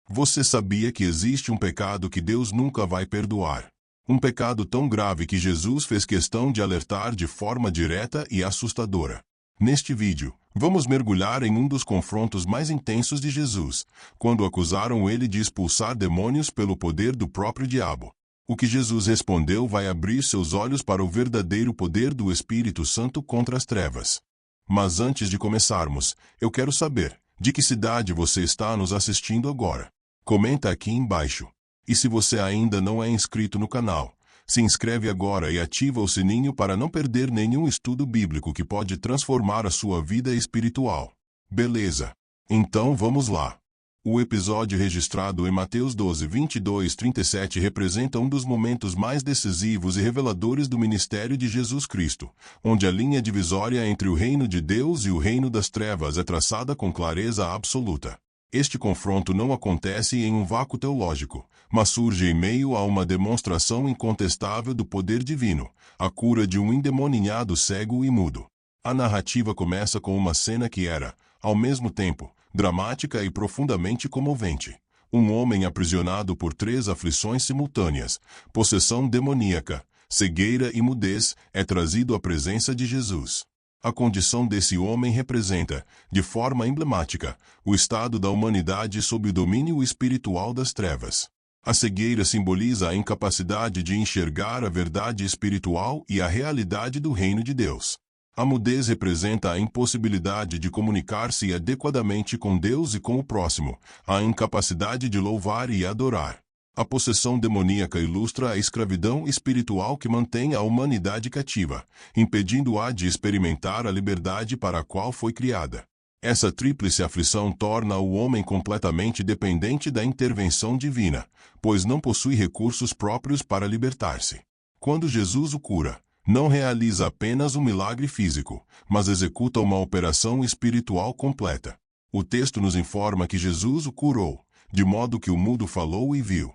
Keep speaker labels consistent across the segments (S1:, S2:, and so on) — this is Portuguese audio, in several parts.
S1: Você sabia que existe um pecado que Deus nunca vai perdoar? Um pecado tão grave que Jesus fez questão de alertar de forma direta e assustadora. Neste vídeo, vamos mergulhar em um dos confrontos mais intensos de Jesus, quando acusaram ele de expulsar demônios pelo poder do próprio diabo. O que Jesus respondeu vai abrir seus olhos para o verdadeiro poder do Espírito Santo contra as trevas. Mas antes de começarmos, eu quero saber, de que cidade você está nos assistindo agora? Comenta aqui embaixo. E se você ainda não é inscrito no canal, se inscreve agora e ativa o sininho para não perder nenhum estudo bíblico que pode transformar a sua vida espiritual. Beleza? Então vamos lá. O episódio registrado em Mateus 12, 22-37 representa um dos momentos mais decisivos e reveladores do ministério de Jesus Cristo, onde a linha divisória entre o reino de Deus e o reino das trevas é traçada com clareza absoluta. Este confronto não acontece em um vácuo teológico, mas surge em meio a uma demonstração incontestável do poder divino, a cura de um endemoninhado cego e mudo. A narrativa começa com uma cena que era, ao mesmo tempo, dramática e profundamente comovente. Um homem aprisionado por 3 aflições simultâneas, possessão demoníaca, cegueira e mudez, é trazido à presença de Jesus. A condição desse homem representa, de forma emblemática, o estado da humanidade sob o domínio espiritual das trevas. A cegueira simboliza a incapacidade de enxergar a verdade espiritual e a realidade do reino de Deus. A mudez representa a impossibilidade de comunicar-se adequadamente com Deus e com o próximo, a incapacidade de louvar e adorar. A possessão demoníaca ilustra a escravidão espiritual que mantém a humanidade cativa, impedindo-a de experimentar a liberdade para a qual foi criada. Essa tríplice aflição torna o homem completamente dependente da intervenção divina, pois não possui recursos próprios para libertar-se. Quando Jesus o cura, não realiza apenas um milagre físico, mas executa uma operação espiritual completa. O texto nos informa que Jesus o curou, de modo que o mudo falou e viu.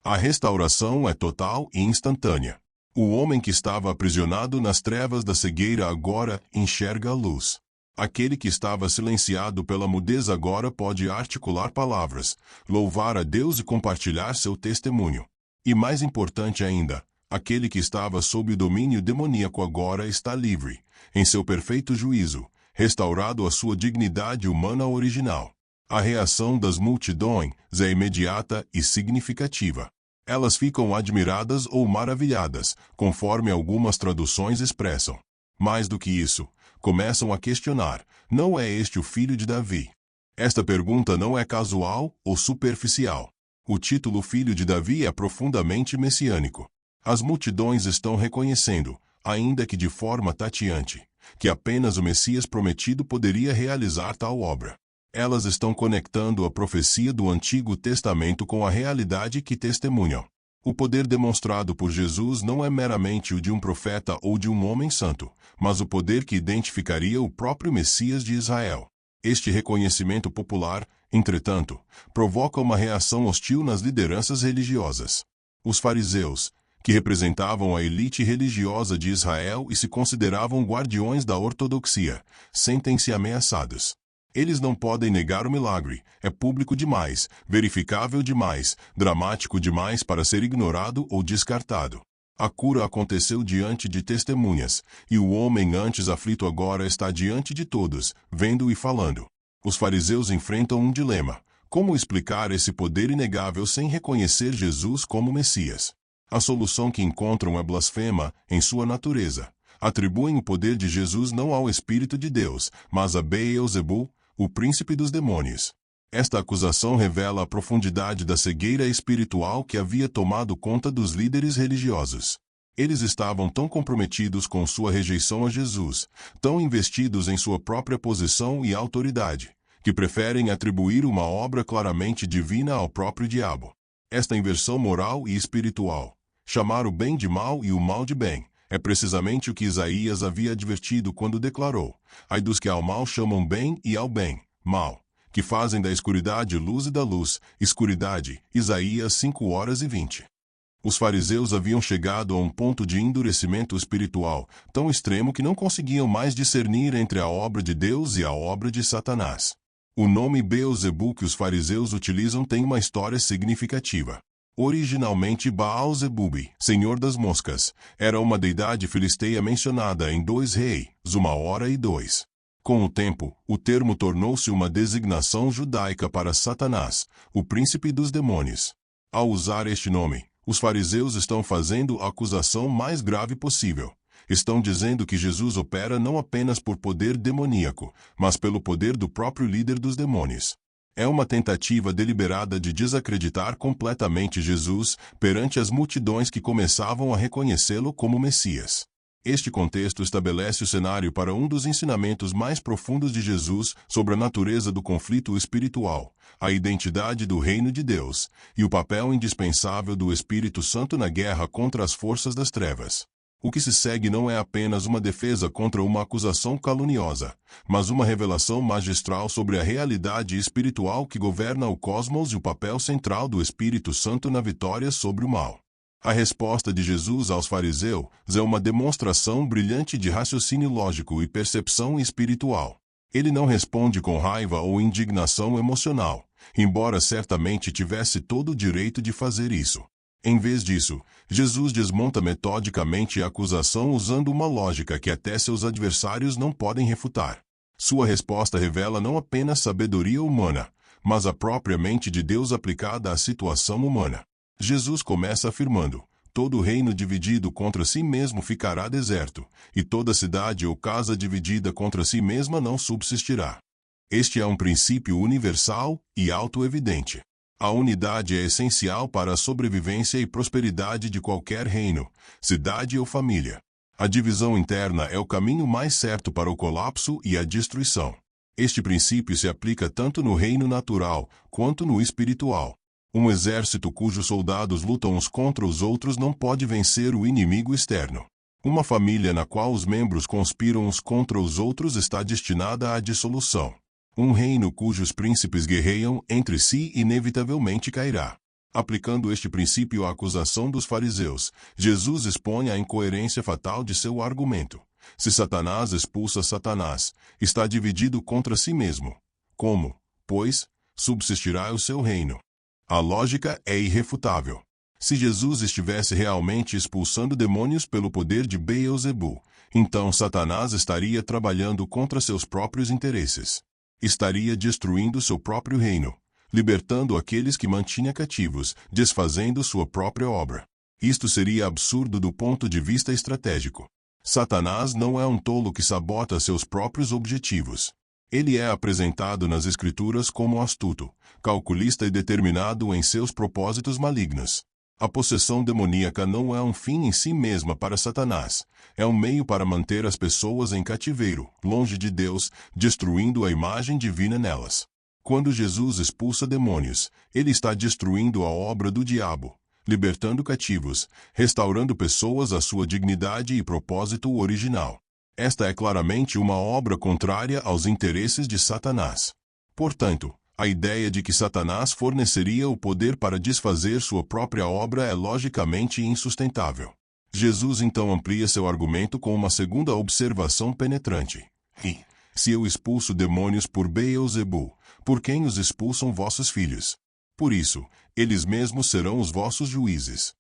S1: A restauração é total e instantânea. O homem que estava aprisionado nas trevas da cegueira agora enxerga a luz. Aquele que estava silenciado pela mudez agora pode articular palavras, louvar a Deus e compartilhar seu testemunho. E mais importante ainda, aquele que estava sob o domínio demoníaco agora está livre, em seu perfeito juízo, restaurado à sua dignidade humana original. A reação das multidões é imediata e significativa. Elas ficam admiradas ou maravilhadas, conforme algumas traduções expressam. Mais do que isso, começam a questionar: não é este o filho de Davi? Esta pergunta não é casual ou superficial. O título Filho de Davi é profundamente messiânico. As multidões estão reconhecendo, ainda que de forma tateante, que apenas o Messias prometido poderia realizar tal obra. Elas estão conectando a profecia do Antigo Testamento com a realidade que testemunham. O poder demonstrado por Jesus não é meramente o de um profeta ou de um homem santo, mas o poder que identificaria o próprio Messias de Israel. Este reconhecimento popular, entretanto, provoca uma reação hostil nas lideranças religiosas. Os fariseus, que representavam a elite religiosa de Israel e se consideravam guardiões da ortodoxia, sentem-se ameaçados. Eles não podem negar o milagre, é público demais, verificável demais, dramático demais para ser ignorado ou descartado. A cura aconteceu diante de testemunhas, e o homem antes aflito agora está diante de todos, vendo e falando. Os fariseus enfrentam um dilema: como explicar esse poder inegável sem reconhecer Jesus como Messias? A solução que encontram é blasfema, em sua natureza. Atribuem o poder de Jesus não ao Espírito de Deus, mas a Beelzebul, o príncipe dos demônios. Esta acusação revela a profundidade da cegueira espiritual que havia tomado conta dos líderes religiosos. Eles estavam tão comprometidos com sua rejeição a Jesus, tão investidos em sua própria posição e autoridade, que preferem atribuir uma obra claramente divina ao próprio diabo. Esta inversão moral e espiritual, chamar o bem de mal e o mal de bem, é precisamente o que Isaías havia advertido quando declarou: ai dos que ao mal chamam bem e ao bem, mal, que fazem da escuridade luz e da luz, escuridade. Isaías 5:20. Os fariseus haviam chegado a um ponto de endurecimento espiritual tão extremo que não conseguiam mais discernir entre a obra de Deus e a obra de Satanás. O nome Beelzebu que os fariseus utilizam tem uma história significativa. Originalmente Baal-Zebub, senhor das moscas, era uma deidade filisteia mencionada em 2 Reis, 1:2. Com o tempo, o termo tornou-se uma designação judaica para Satanás, o príncipe dos demônios. Ao usar este nome, os fariseus estão fazendo a acusação mais grave possível. Estão dizendo que Jesus opera não apenas por poder demoníaco, mas pelo poder do próprio líder dos demônios. É uma tentativa deliberada de desacreditar completamente Jesus perante as multidões que começavam a reconhecê-lo como Messias. Este contexto estabelece o cenário para um dos ensinamentos mais profundos de Jesus sobre a natureza do conflito espiritual, a identidade do reino de Deus e o papel indispensável do Espírito Santo na guerra contra as forças das trevas. O que se segue não é apenas uma defesa contra uma acusação caluniosa, mas uma revelação magistral sobre a realidade espiritual que governa o cosmos e o papel central do Espírito Santo na vitória sobre o mal. A resposta de Jesus aos fariseus é uma demonstração brilhante de raciocínio lógico e percepção espiritual. Ele não responde com raiva ou indignação emocional, embora certamente tivesse todo o direito de fazer isso. Em vez disso, Jesus desmonta metodicamente a acusação usando uma lógica que até seus adversários não podem refutar. Sua resposta revela não apenas sabedoria humana, mas a própria mente de Deus aplicada à situação humana. Jesus começa afirmando: todo reino dividido contra si mesmo ficará deserto, e toda cidade ou casa dividida contra si mesma não subsistirá. Este é um princípio universal e auto-evidente. A unidade é essencial para a sobrevivência e prosperidade de qualquer reino, cidade ou família. A divisão interna é o caminho mais certo para o colapso e a destruição. Este princípio se aplica tanto no reino natural quanto no espiritual. Um exército cujos soldados lutam uns contra os outros não pode vencer o inimigo externo. Uma família na qual os membros conspiram uns contra os outros está destinada à dissolução. Um reino cujos príncipes guerreiam entre si inevitavelmente cairá. Aplicando este princípio à acusação dos fariseus, Jesus expõe a incoerência fatal de seu argumento. Se Satanás expulsa Satanás, está dividido contra si mesmo. Como, pois, subsistirá o seu reino? A lógica é irrefutável. Se Jesus estivesse realmente expulsando demônios pelo poder de Beelzebu, então Satanás estaria trabalhando contra seus próprios interesses. Estaria destruindo seu próprio reino, libertando aqueles que mantinha cativos, desfazendo sua própria obra. Isto seria absurdo do ponto de vista estratégico. Satanás não é um tolo que sabota seus próprios objetivos. Ele é apresentado nas Escrituras como astuto, calculista e determinado em seus propósitos malignos. A possessão demoníaca não é um fim em si mesma para Satanás, é um meio para manter as pessoas em cativeiro, longe de Deus, destruindo a imagem divina nelas. Quando Jesus expulsa demônios, ele está destruindo a obra do diabo, libertando cativos, restaurando pessoas à sua dignidade e propósito original. Esta é claramente uma obra contrária aos interesses de Satanás. Portanto, a ideia de que Satanás forneceria o poder para desfazer sua própria obra é logicamente insustentável. Jesus então amplia seu argumento com uma segunda observação penetrante. E, se eu expulso demônios por Beelzebu, por quem os expulsam vossos filhos? Por isso, eles mesmos serão os vossos juízes.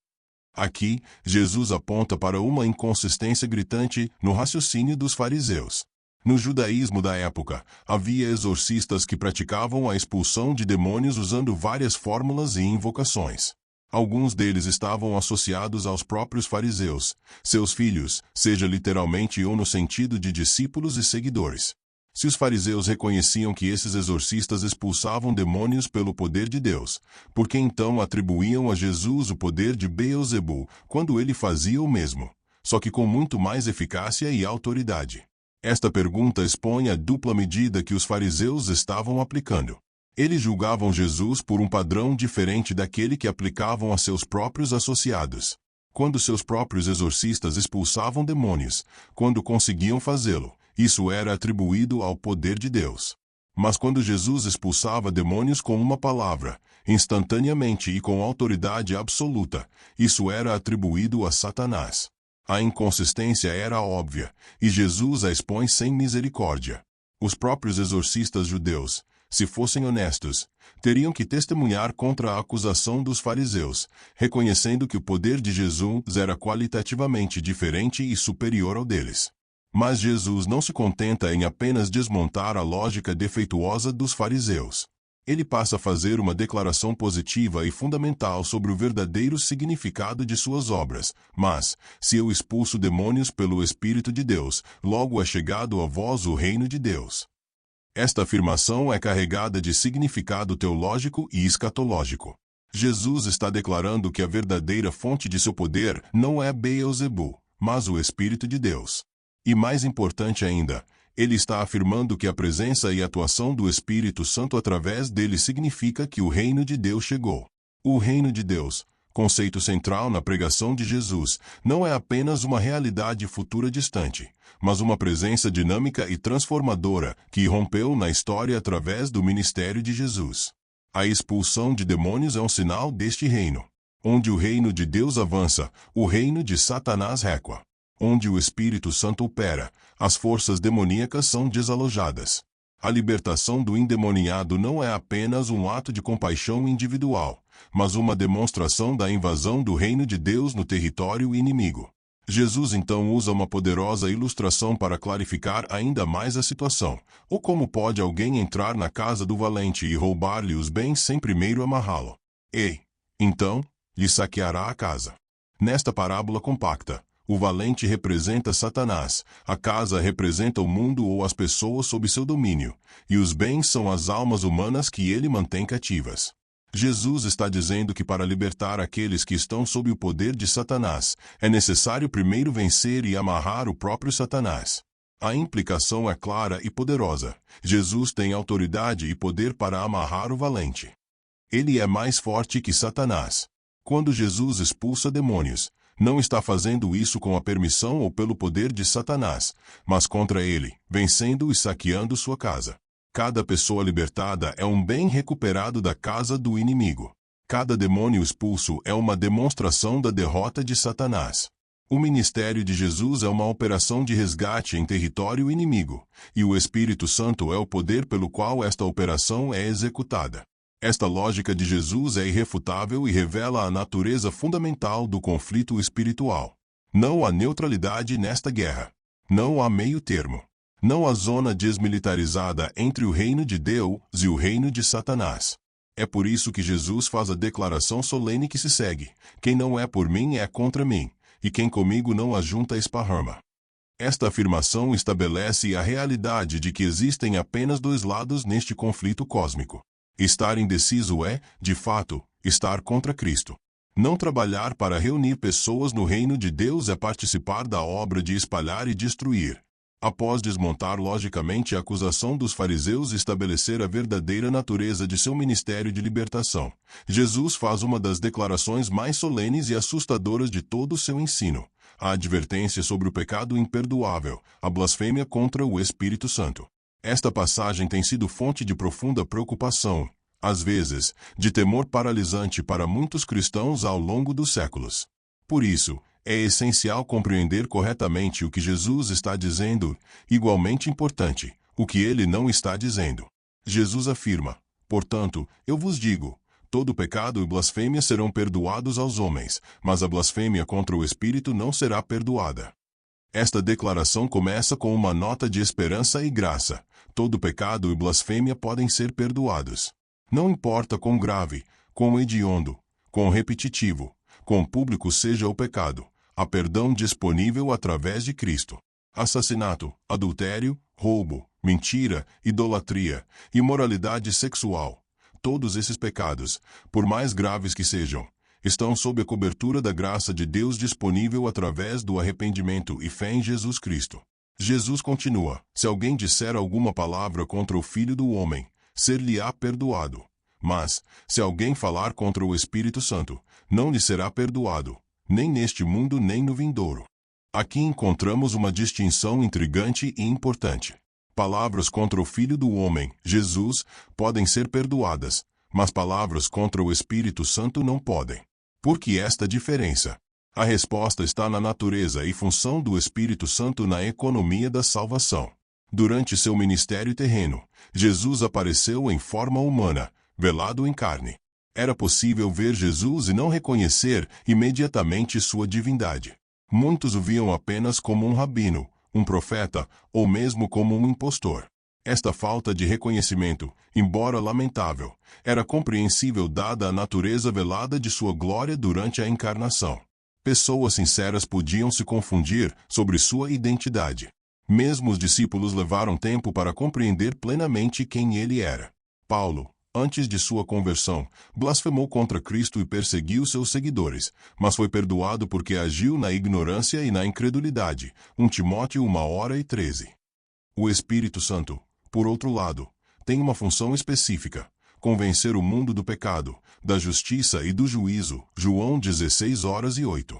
S1: Aqui, Jesus aponta para uma inconsistência gritante no raciocínio dos fariseus. No judaísmo da época, havia exorcistas que praticavam a expulsão de demônios usando várias fórmulas e invocações. Alguns deles estavam associados aos próprios fariseus, seus filhos, seja literalmente ou no sentido de discípulos e seguidores. Se os fariseus reconheciam que esses exorcistas expulsavam demônios pelo poder de Deus, por que então atribuíam a Jesus o poder de Beelzebu, quando ele fazia o mesmo, só que com muito mais eficácia e autoridade? Esta pergunta expõe a dupla medida que os fariseus estavam aplicando. Eles julgavam Jesus por um padrão diferente daquele que aplicavam a seus próprios associados. Quando seus próprios exorcistas expulsavam demônios, quando conseguiam fazê-lo, isso era atribuído ao poder de Deus. Mas quando Jesus expulsava demônios com uma palavra, instantaneamente e com autoridade absoluta, isso era atribuído a Satanás. A inconsistência era óbvia, e Jesus a expõe sem misericórdia. Os próprios exorcistas judeus, se fossem honestos, teriam que testemunhar contra a acusação dos fariseus, reconhecendo que o poder de Jesus era qualitativamente diferente e superior ao deles. Mas Jesus não se contenta em apenas desmontar a lógica defeituosa dos fariseus. Ele passa a fazer uma declaração positiva e fundamental sobre o verdadeiro significado de suas obras. Mas, se eu expulso demônios pelo Espírito de Deus, logo é chegado a vós o reino de Deus. Esta afirmação é carregada de significado teológico e escatológico. Jesus está declarando que a verdadeira fonte de seu poder não é Beelzebu, mas o Espírito de Deus. E mais importante ainda, ele está afirmando que a presença e atuação do Espírito Santo através dele significa que o reino de Deus chegou. O reino de Deus, conceito central na pregação de Jesus, não é apenas uma realidade futura distante, mas uma presença dinâmica e transformadora que irrompeu na história através do ministério de Jesus. A expulsão de demônios é um sinal deste reino. Onde o reino de Deus avança, o reino de Satanás recua. Onde o Espírito Santo opera, as forças demoníacas são desalojadas. A libertação do endemoniado não é apenas um ato de compaixão individual, mas uma demonstração da invasão do reino de Deus no território inimigo. Jesus então usa uma poderosa ilustração para clarificar ainda mais a situação. Ou como pode alguém entrar na casa do valente e roubar-lhe os bens sem primeiro amarrá-lo? E, então, lhe saqueará a casa. Nesta parábola compacta, o valente representa Satanás, a casa representa o mundo ou as pessoas sob seu domínio, e os bens são as almas humanas que ele mantém cativas. Jesus está dizendo que para libertar aqueles que estão sob o poder de Satanás, é necessário primeiro vencer e amarrar o próprio Satanás. A implicação é clara e poderosa. Jesus tem autoridade e poder para amarrar o valente. Ele é mais forte que Satanás. Quando Jesus expulsa demônios, não está fazendo isso com a permissão ou pelo poder de Satanás, mas contra ele, vencendo e saqueando sua casa. Cada pessoa libertada é um bem recuperado da casa do inimigo. Cada demônio expulso é uma demonstração da derrota de Satanás. O ministério de Jesus é uma operação de resgate em território inimigo, e o Espírito Santo é o poder pelo qual esta operação é executada. Esta lógica de Jesus é irrefutável e revela a natureza fundamental do conflito espiritual. Não há neutralidade nesta guerra. Não há meio termo. Não há zona desmilitarizada entre o reino de Deus e o reino de Satanás. É por isso que Jesus faz a declaração solene que se segue: quem não é por mim é contra mim, e quem comigo não ajunta esparrama. Esta afirmação estabelece a realidade de que existem apenas dois lados neste conflito cósmico. Estar indeciso é, de fato, estar contra Cristo. Não trabalhar para reunir pessoas no reino de Deus é participar da obra de espalhar e destruir. Após desmontar logicamente a acusação dos fariseus e estabelecer a verdadeira natureza de seu ministério de libertação, Jesus faz uma das declarações mais solenes e assustadoras de todo o seu ensino: a advertência sobre o pecado imperdoável, a blasfêmia contra o Espírito Santo. Esta passagem tem sido fonte de profunda preocupação, às vezes, de temor paralisante para muitos cristãos ao longo dos séculos. Por isso, é essencial compreender corretamente o que Jesus está dizendo, igualmente importante, o que ele não está dizendo. Jesus afirma: portanto, eu vos digo, todo pecado e blasfêmia serão perdoados aos homens, mas a blasfêmia contra o Espírito não será perdoada. Esta declaração começa com uma nota de esperança e graça. Todo pecado e blasfêmia podem ser perdoados. Não importa quão grave, quão hediondo, quão repetitivo, quão público seja o pecado, há perdão disponível através de Cristo. Assassinato, adultério, roubo, mentira, idolatria, imoralidade sexual. Todos esses pecados, por mais graves que sejam, estão sob a cobertura da graça de Deus disponível através do arrependimento e fé em Jesus Cristo. Jesus continua: se alguém disser alguma palavra contra o Filho do Homem, ser-lhe-á perdoado. Mas, se alguém falar contra o Espírito Santo, não lhe será perdoado, nem neste mundo nem no vindouro. Aqui encontramos uma distinção intrigante e importante. Palavras contra o Filho do Homem, Jesus, podem ser perdoadas, mas palavras contra o Espírito Santo não podem. Por que esta diferença? A resposta está na natureza e função do Espírito Santo na economia da salvação. Durante seu ministério terreno, Jesus apareceu em forma humana, velado em carne. Era possível ver Jesus e não reconhecer imediatamente sua divindade. Muitos o viam apenas como um rabino, um profeta, ou mesmo como um impostor. Esta falta de reconhecimento, embora lamentável, era compreensível dada a natureza velada de sua glória durante a encarnação. Pessoas sinceras podiam se confundir sobre sua identidade. Mesmo os discípulos levaram tempo para compreender plenamente quem ele era. Paulo, antes de sua conversão, blasfemou contra Cristo e perseguiu seus seguidores, mas foi perdoado porque agiu na ignorância e na incredulidade. 1 Timóteo 1:13. O Espírito Santo, por outro lado, tem uma função específica: convencer o mundo do pecado, da justiça e do juízo. João 16:8.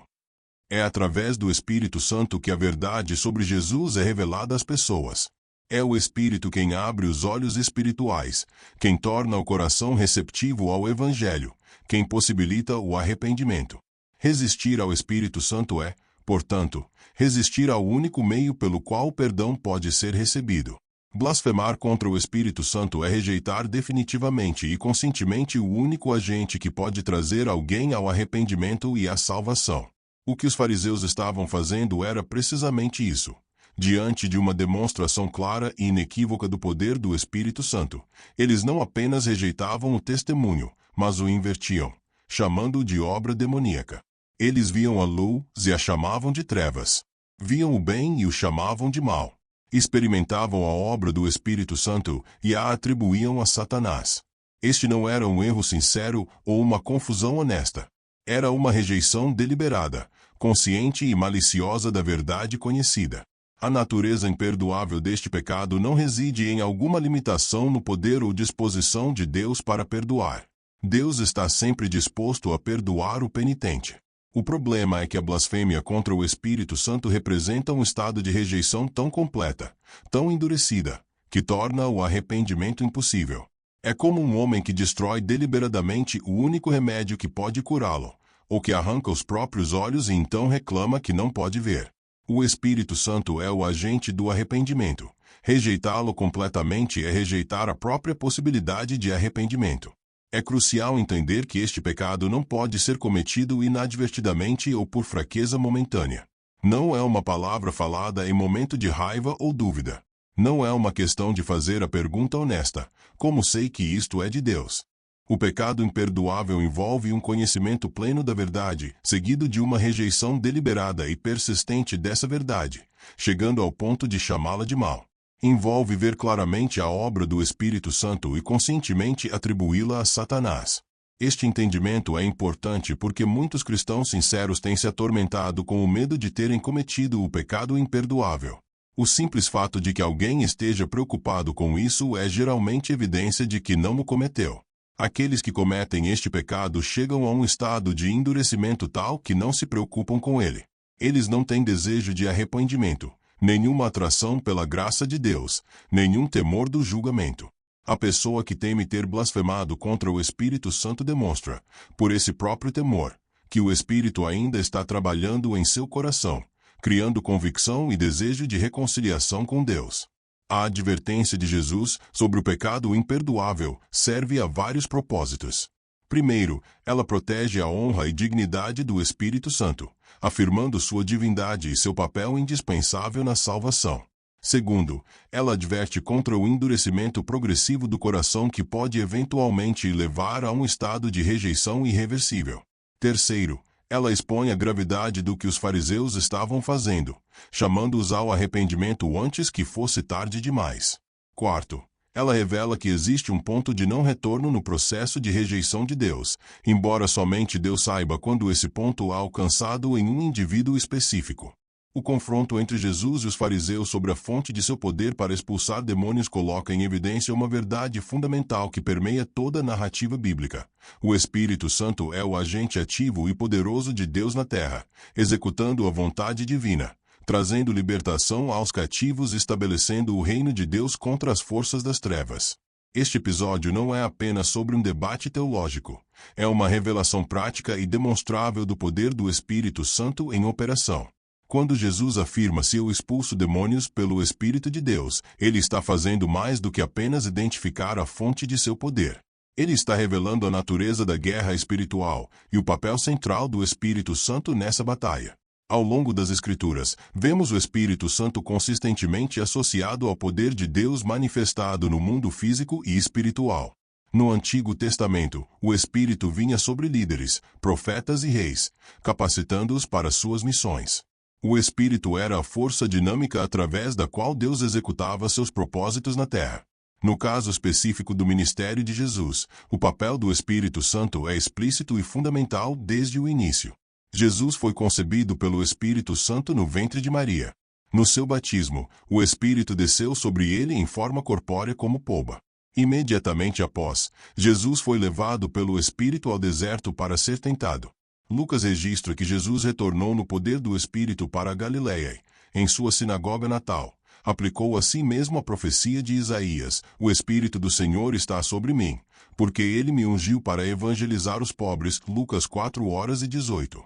S1: É através do Espírito Santo que a verdade sobre Jesus é revelada às pessoas. É o Espírito quem abre os olhos espirituais, quem torna o coração receptivo ao Evangelho, quem possibilita o arrependimento. Resistir ao Espírito Santo é, portanto, resistir ao único meio pelo qual o perdão pode ser recebido. Blasfemar contra o Espírito Santo é rejeitar definitivamente e conscientemente o único agente que pode trazer alguém ao arrependimento e à salvação. O que os fariseus estavam fazendo era precisamente isso. Diante de uma demonstração clara e inequívoca do poder do Espírito Santo, eles não apenas rejeitavam o testemunho, mas o invertiam, chamando-o de obra demoníaca. Eles viam a luz e a chamavam de trevas. Viam o bem e o chamavam de mal. Experimentavam a obra do Espírito Santo e a atribuíam a Satanás. Este não era um erro sincero ou uma confusão honesta. Era uma rejeição deliberada, consciente e maliciosa da verdade conhecida. A natureza imperdoável deste pecado não reside em alguma limitação no poder ou disposição de Deus para perdoar. Deus está sempre disposto a perdoar o penitente. O problema é que a blasfêmia contra o Espírito Santo representa um estado de rejeição tão completa, tão endurecida, que torna o arrependimento impossível. É como um homem que destrói deliberadamente o único remédio que pode curá-lo, ou que arranca os próprios olhos e então reclama que não pode ver. O Espírito Santo é o agente do arrependimento. Rejeitá-lo completamente é rejeitar a própria possibilidade de arrependimento. É crucial entender que este pecado não pode ser cometido inadvertidamente ou por fraqueza momentânea. Não é uma palavra falada em momento de raiva ou dúvida. Não é uma questão de fazer a pergunta honesta: como sei que isto é de Deus? O pecado imperdoável envolve um conhecimento pleno da verdade, seguido de uma rejeição deliberada e persistente dessa verdade, chegando ao ponto de chamá-la de mal. Envolve ver claramente a obra do Espírito Santo e conscientemente atribuí-la a Satanás. Este entendimento é importante porque muitos cristãos sinceros têm se atormentado com o medo de terem cometido o pecado imperdoável. O simples fato de que alguém esteja preocupado com isso é geralmente evidência de que não o cometeu. Aqueles que cometem este pecado chegam a um estado de endurecimento tal que não se preocupam com ele. Eles não têm desejo de arrependimento, nenhuma atração pela graça de Deus, nenhum temor do julgamento. A pessoa que teme ter blasfemado contra o Espírito Santo demonstra, por esse próprio temor, que o Espírito ainda está trabalhando em seu coração, criando convicção e desejo de reconciliação com Deus. A advertência de Jesus sobre o pecado imperdoável serve a vários propósitos. Primeiro, ela protege a honra e dignidade do Espírito Santo, afirmando sua divindade e seu papel indispensável na salvação. Segundo, ela adverte contra o endurecimento progressivo do coração que pode eventualmente levar a um estado de rejeição irreversível. Terceiro, ela expõe a gravidade do que os fariseus estavam fazendo, chamando-os ao arrependimento antes que fosse tarde demais. Quarto, ela revela que existe um ponto de não retorno no processo de rejeição de Deus, embora somente Deus saiba quando esse ponto é alcançado em um indivíduo específico. O confronto entre Jesus e os fariseus sobre a fonte de seu poder para expulsar demônios coloca em evidência uma verdade fundamental que permeia toda a narrativa bíblica. O Espírito Santo é o agente ativo e poderoso de Deus na terra, executando a vontade divina, trazendo libertação aos cativos e estabelecendo o reino de Deus contra as forças das trevas. Este episódio não é apenas sobre um debate teológico, é uma revelação prática e demonstrável do poder do Espírito Santo em operação. Quando Jesus afirma se eu expulso demônios pelo Espírito de Deus, ele está fazendo mais do que apenas identificar a fonte de seu poder. Ele está revelando a natureza da guerra espiritual e o papel central do Espírito Santo nessa batalha. Ao longo das Escrituras, vemos o Espírito Santo consistentemente associado ao poder de Deus manifestado no mundo físico e espiritual. No Antigo Testamento, o Espírito vinha sobre líderes, profetas e reis, capacitando-os para suas missões. O Espírito era a força dinâmica através da qual Deus executava seus propósitos na terra. No caso específico do ministério de Jesus, o papel do Espírito Santo é explícito e fundamental desde o início. Jesus foi concebido pelo Espírito Santo no ventre de Maria. No seu batismo, o Espírito desceu sobre ele em forma corpórea como pomba. Imediatamente após, Jesus foi levado pelo Espírito ao deserto para ser tentado. Lucas registra que Jesus retornou no poder do Espírito para a Galileia, em sua sinagoga natal. Aplicou a si mesmo a profecia de Isaías: o Espírito do Senhor está sobre mim, porque ele me ungiu para evangelizar os pobres. Lucas 4:18.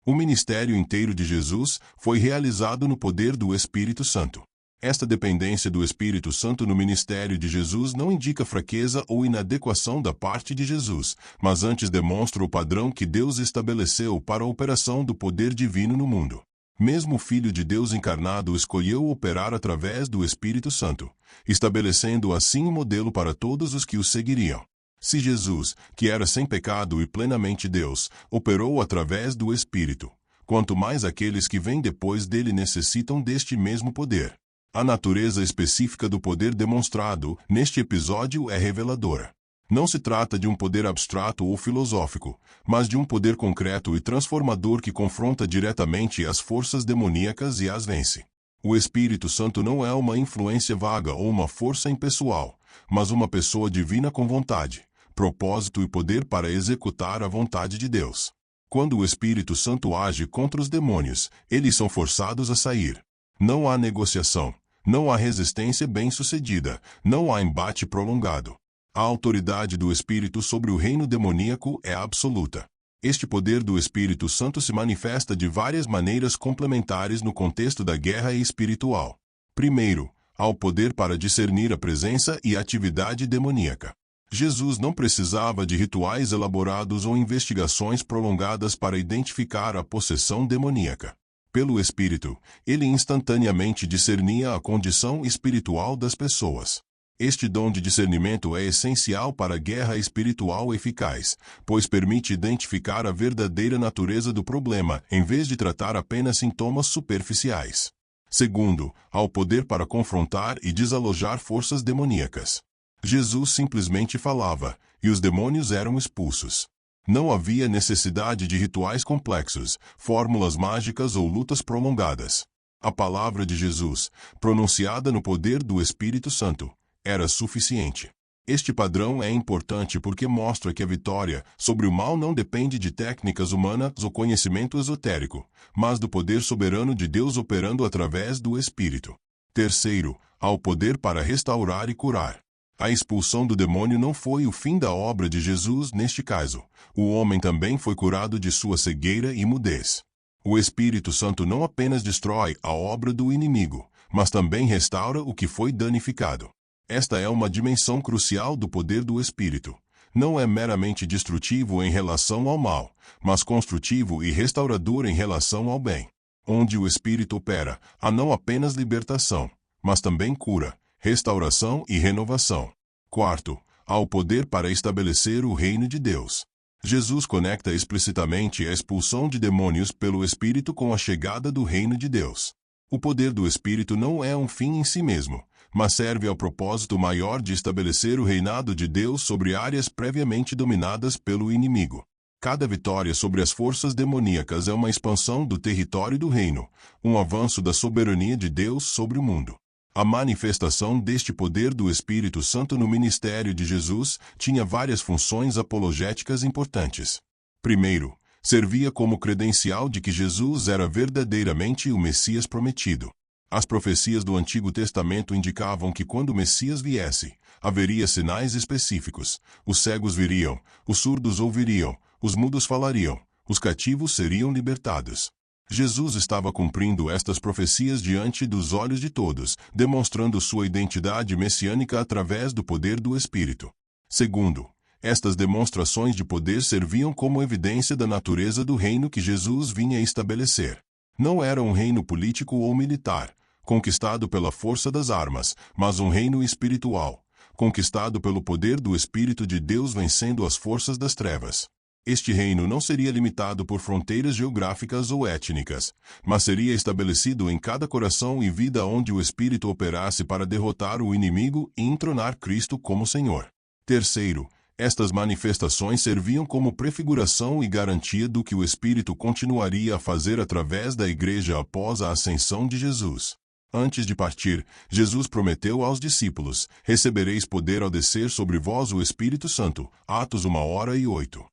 S1: O ministério inteiro de Jesus foi realizado no poder do Espírito Santo. Esta dependência do Espírito Santo no ministério de Jesus não indica fraqueza ou inadequação da parte de Jesus, mas antes demonstra o padrão que Deus estabeleceu para a operação do poder divino no mundo. Mesmo o Filho de Deus encarnado escolheu operar através do Espírito Santo, estabelecendo assim um modelo para todos os que o seguiriam. Se Jesus, que era sem pecado e plenamente Deus, operou através do Espírito, quanto mais aqueles que vêm depois dele necessitam deste mesmo poder. A natureza específica do poder demonstrado neste episódio é reveladora. Não se trata de um poder abstrato ou filosófico, mas de um poder concreto e transformador que confronta diretamente as forças demoníacas e as vence. O Espírito Santo não é uma influência vaga ou uma força impessoal, mas uma pessoa divina com vontade, propósito e poder para executar a vontade de Deus. Quando o Espírito Santo age contra os demônios, eles são forçados a sair. Não há negociação, não há resistência bem-sucedida, não há embate prolongado. A autoridade do Espírito sobre o reino demoníaco é absoluta. Este poder do Espírito Santo se manifesta de várias maneiras complementares no contexto da guerra espiritual. Primeiro, há o poder para discernir a presença e atividade demoníaca. Jesus não precisava de rituais elaborados ou investigações prolongadas para identificar a possessão demoníaca. Pelo Espírito, ele instantaneamente discernia a condição espiritual das pessoas. Este dom de discernimento é essencial para a guerra espiritual eficaz, pois permite identificar a verdadeira natureza do problema, em vez de tratar apenas sintomas superficiais. Segundo, há o poder para confrontar e desalojar forças demoníacas. Jesus simplesmente falava, e os demônios eram expulsos. Não havia necessidade de rituais complexos, fórmulas mágicas ou lutas prolongadas. A palavra de Jesus, pronunciada no poder do Espírito Santo, era suficiente. Este padrão é importante porque mostra que a vitória sobre o mal não depende de técnicas humanas ou conhecimento esotérico, mas do poder soberano de Deus operando através do Espírito. Terceiro, há o poder para restaurar e curar. A expulsão do demônio não foi o fim da obra de Jesus neste caso. O homem também foi curado de sua cegueira e mudez. O Espírito Santo não apenas destrói a obra do inimigo, mas também restaura o que foi danificado. Esta é uma dimensão crucial do poder do Espírito. Não é meramente destrutivo em relação ao mal, mas construtivo e restaurador em relação ao bem. Onde o Espírito opera, há não apenas libertação, mas também cura, restauração e renovação. Quarto, há o poder para estabelecer o reino de Deus. Jesus conecta explicitamente a expulsão de demônios pelo Espírito com a chegada do reino de Deus. O poder do Espírito não é um fim em si mesmo, mas serve ao propósito maior de estabelecer o reinado de Deus sobre áreas previamente dominadas pelo inimigo. Cada vitória sobre as forças demoníacas é uma expansão do território do reino, um avanço da soberania de Deus sobre o mundo. A manifestação deste poder do Espírito Santo no ministério de Jesus tinha várias funções apologéticas importantes. Primeiro, servia como credencial de que Jesus era verdadeiramente o Messias prometido. As profecias do Antigo Testamento indicavam que quando o Messias viesse, haveria sinais específicos. Os cegos viriam, os surdos ouviriam, os mudos falariam, os cativos seriam libertados. Jesus estava cumprindo estas profecias diante dos olhos de todos, demonstrando sua identidade messiânica através do poder do Espírito. Segundo, estas demonstrações de poder serviam como evidência da natureza do reino que Jesus vinha estabelecer. Não era um reino político ou militar, conquistado pela força das armas, mas um reino espiritual, conquistado pelo poder do Espírito de Deus vencendo as forças das trevas. Este reino não seria limitado por fronteiras geográficas ou étnicas, mas seria estabelecido em cada coração e vida onde o Espírito operasse para derrotar o inimigo e entronar Cristo como Senhor. Terceiro, estas manifestações serviam como prefiguração e garantia do que o Espírito continuaria a fazer através da Igreja após a ascensão de Jesus. Antes de partir, Jesus prometeu aos discípulos: recebereis poder ao descer sobre vós o Espírito Santo. Atos 1:08.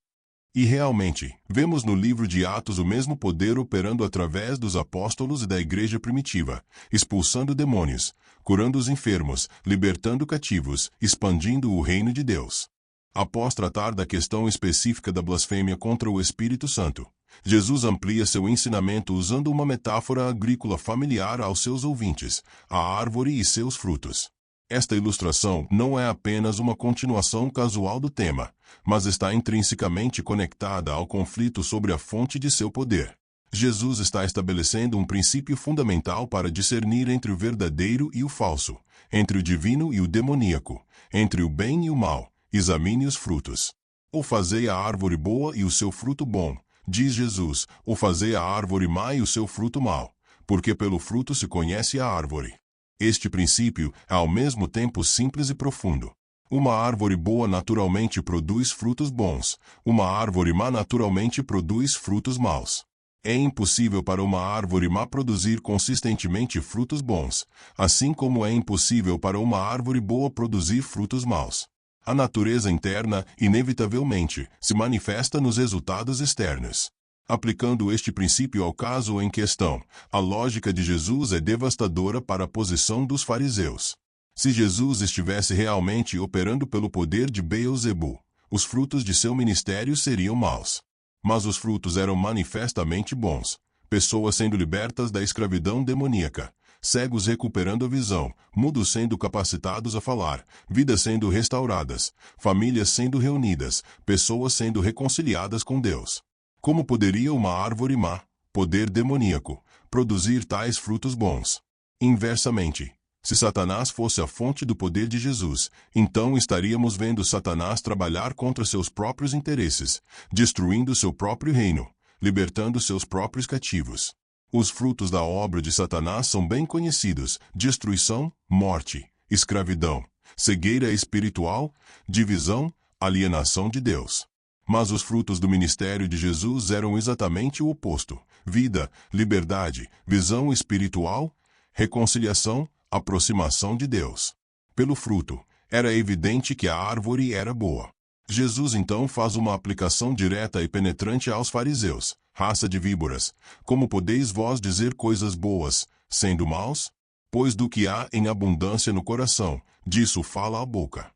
S1: E realmente, vemos no livro de Atos o mesmo poder operando através dos apóstolos e da igreja primitiva, expulsando demônios, curando os enfermos, libertando cativos, expandindo o reino de Deus. Após tratar da questão específica da blasfêmia contra o Espírito Santo, Jesus amplia seu ensinamento usando uma metáfora agrícola familiar aos seus ouvintes: a árvore e seus frutos. Esta ilustração não é apenas uma continuação casual do tema, mas está intrinsecamente conectada ao conflito sobre a fonte de seu poder. Jesus está estabelecendo um princípio fundamental para discernir entre o verdadeiro e o falso, entre o divino e o demoníaco, entre o bem e o mal. Examine os frutos. Ou fazei a árvore boa e o seu fruto bom, diz Jesus, ou fazei a árvore má e o seu fruto mau, porque pelo fruto se conhece a árvore. Este princípio é ao mesmo tempo simples e profundo. Uma árvore boa naturalmente produz frutos bons, uma árvore má naturalmente produz frutos maus. É impossível para uma árvore má produzir consistentemente frutos bons, assim como é impossível para uma árvore boa produzir frutos maus. A natureza interna, inevitavelmente, se manifesta nos resultados externos. Aplicando este princípio ao caso em questão, a lógica de Jesus é devastadora para a posição dos fariseus. Se Jesus estivesse realmente operando pelo poder de Beelzebu, os frutos de seu ministério seriam maus. Mas os frutos eram manifestamente bons: pessoas sendo libertas da escravidão demoníaca, cegos recuperando a visão, mudos sendo capacitados a falar, vidas sendo restauradas, famílias sendo reunidas, pessoas sendo reconciliadas com Deus. Como poderia uma árvore má, poder demoníaco, produzir tais frutos bons? Inversamente, se Satanás fosse a fonte do poder de Jesus, então estaríamos vendo Satanás trabalhar contra seus próprios interesses, destruindo seu próprio reino, libertando seus próprios cativos. Os frutos da obra de Satanás são bem conhecidos: destruição, morte, escravidão, cegueira espiritual, divisão, alienação de Deus. Mas os frutos do ministério de Jesus eram exatamente o oposto: vida, liberdade, visão espiritual, reconciliação, aproximação de Deus. Pelo fruto, era evidente que a árvore era boa. Jesus então faz uma aplicação direta e penetrante aos fariseus: raça de víboras, como podeis vós dizer coisas boas, sendo maus? Pois do que há em abundância no coração, disso fala a boca.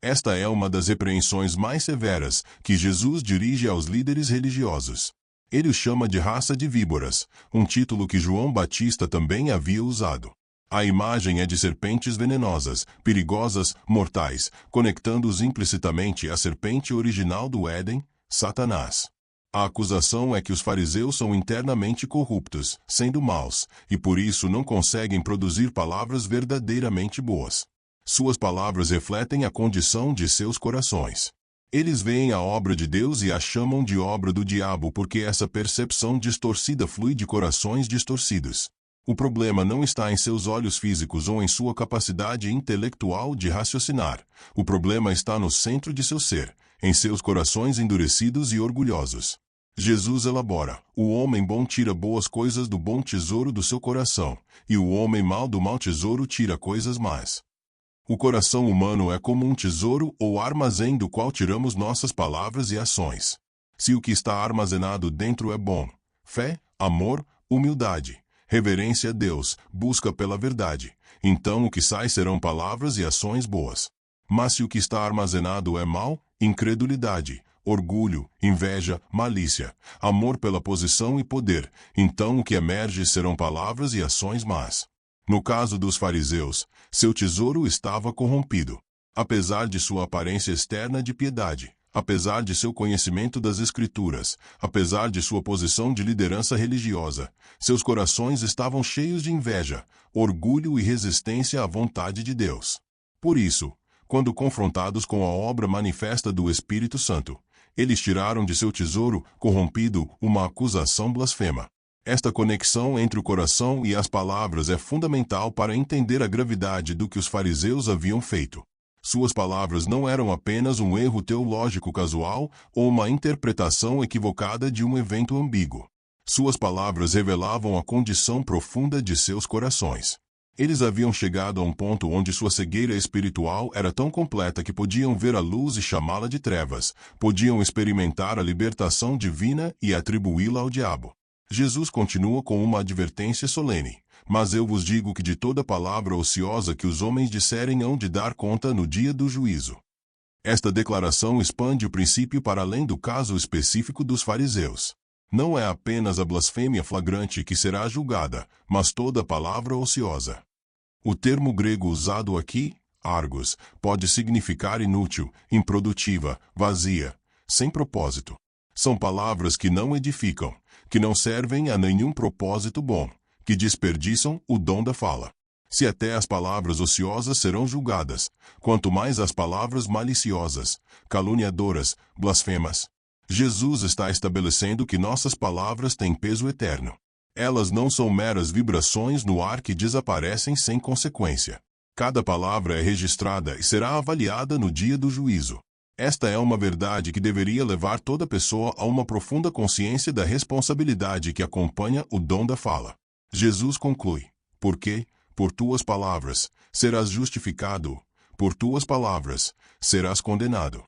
S1: Esta é uma das repreensões mais severas que Jesus dirige aos líderes religiosos. Ele os chama de raça de víboras, um título que João Batista também havia usado. A imagem é de serpentes venenosas, perigosas, mortais, conectando-os implicitamente à serpente original do Éden, Satanás. A acusação é que os fariseus são internamente corruptos, sendo maus, e por isso não conseguem produzir palavras verdadeiramente boas. Suas palavras refletem a condição de seus corações. Eles veem a obra de Deus e a chamam de obra do diabo porque essa percepção distorcida flui de corações distorcidos. O problema não está em seus olhos físicos ou em sua capacidade intelectual de raciocinar. O problema está no centro de seu ser, em seus corações endurecidos e orgulhosos. Jesus elabora: o homem bom tira boas coisas do bom tesouro do seu coração, e o homem mau do mau tesouro tira coisas más. O coração humano é como um tesouro ou armazém do qual tiramos nossas palavras e ações. Se o que está armazenado dentro é bom, fé, amor, humildade, reverência a Deus, busca pela verdade, então o que sai serão palavras e ações boas. Mas se o que está armazenado é mal, incredulidade, orgulho, inveja, malícia, amor pela posição e poder. Então o que emerge serão palavras e ações más. No caso dos fariseus, seu tesouro estava corrompido. Apesar de sua aparência externa de piedade, apesar de seu conhecimento das Escrituras, apesar de sua posição de liderança religiosa, seus corações estavam cheios de inveja, orgulho e resistência à vontade de Deus. Por isso, quando confrontados com a obra manifesta do Espírito Santo, eles tiraram de seu tesouro corrompido uma acusação blasfema. Esta conexão entre o coração e as palavras é fundamental para entender a gravidade do que os fariseus haviam feito. Suas palavras não eram apenas um erro teológico casual ou uma interpretação equivocada de um evento ambíguo. Suas palavras revelavam a condição profunda de seus corações. Eles haviam chegado a um ponto onde sua cegueira espiritual era tão completa que podiam ver a luz e chamá-la de trevas, podiam experimentar a libertação divina e atribuí-la ao diabo. Jesus continua com uma advertência solene. Mas eu vos digo que de toda palavra ociosa que os homens disserem hão de dar conta no dia do juízo. Esta declaração expande o princípio para além do caso específico dos fariseus. Não é apenas a blasfêmia flagrante que será julgada, mas toda palavra ociosa. O termo grego usado aqui, argos, pode significar inútil, improdutiva, vazia, sem propósito. São palavras que não edificam, que não servem a nenhum propósito bom, que desperdiçam o dom da fala. Se até as palavras ociosas serão julgadas, quanto mais as palavras maliciosas, caluniadoras, blasfemas. Jesus está estabelecendo que nossas palavras têm peso eterno. Elas não são meras vibrações no ar que desaparecem sem consequência. Cada palavra é registrada e será avaliada no dia do juízo. Esta é uma verdade que deveria levar toda pessoa a uma profunda consciência da responsabilidade que acompanha o dom da fala. Jesus conclui: porque, por tuas palavras, serás justificado, por tuas palavras, serás condenado.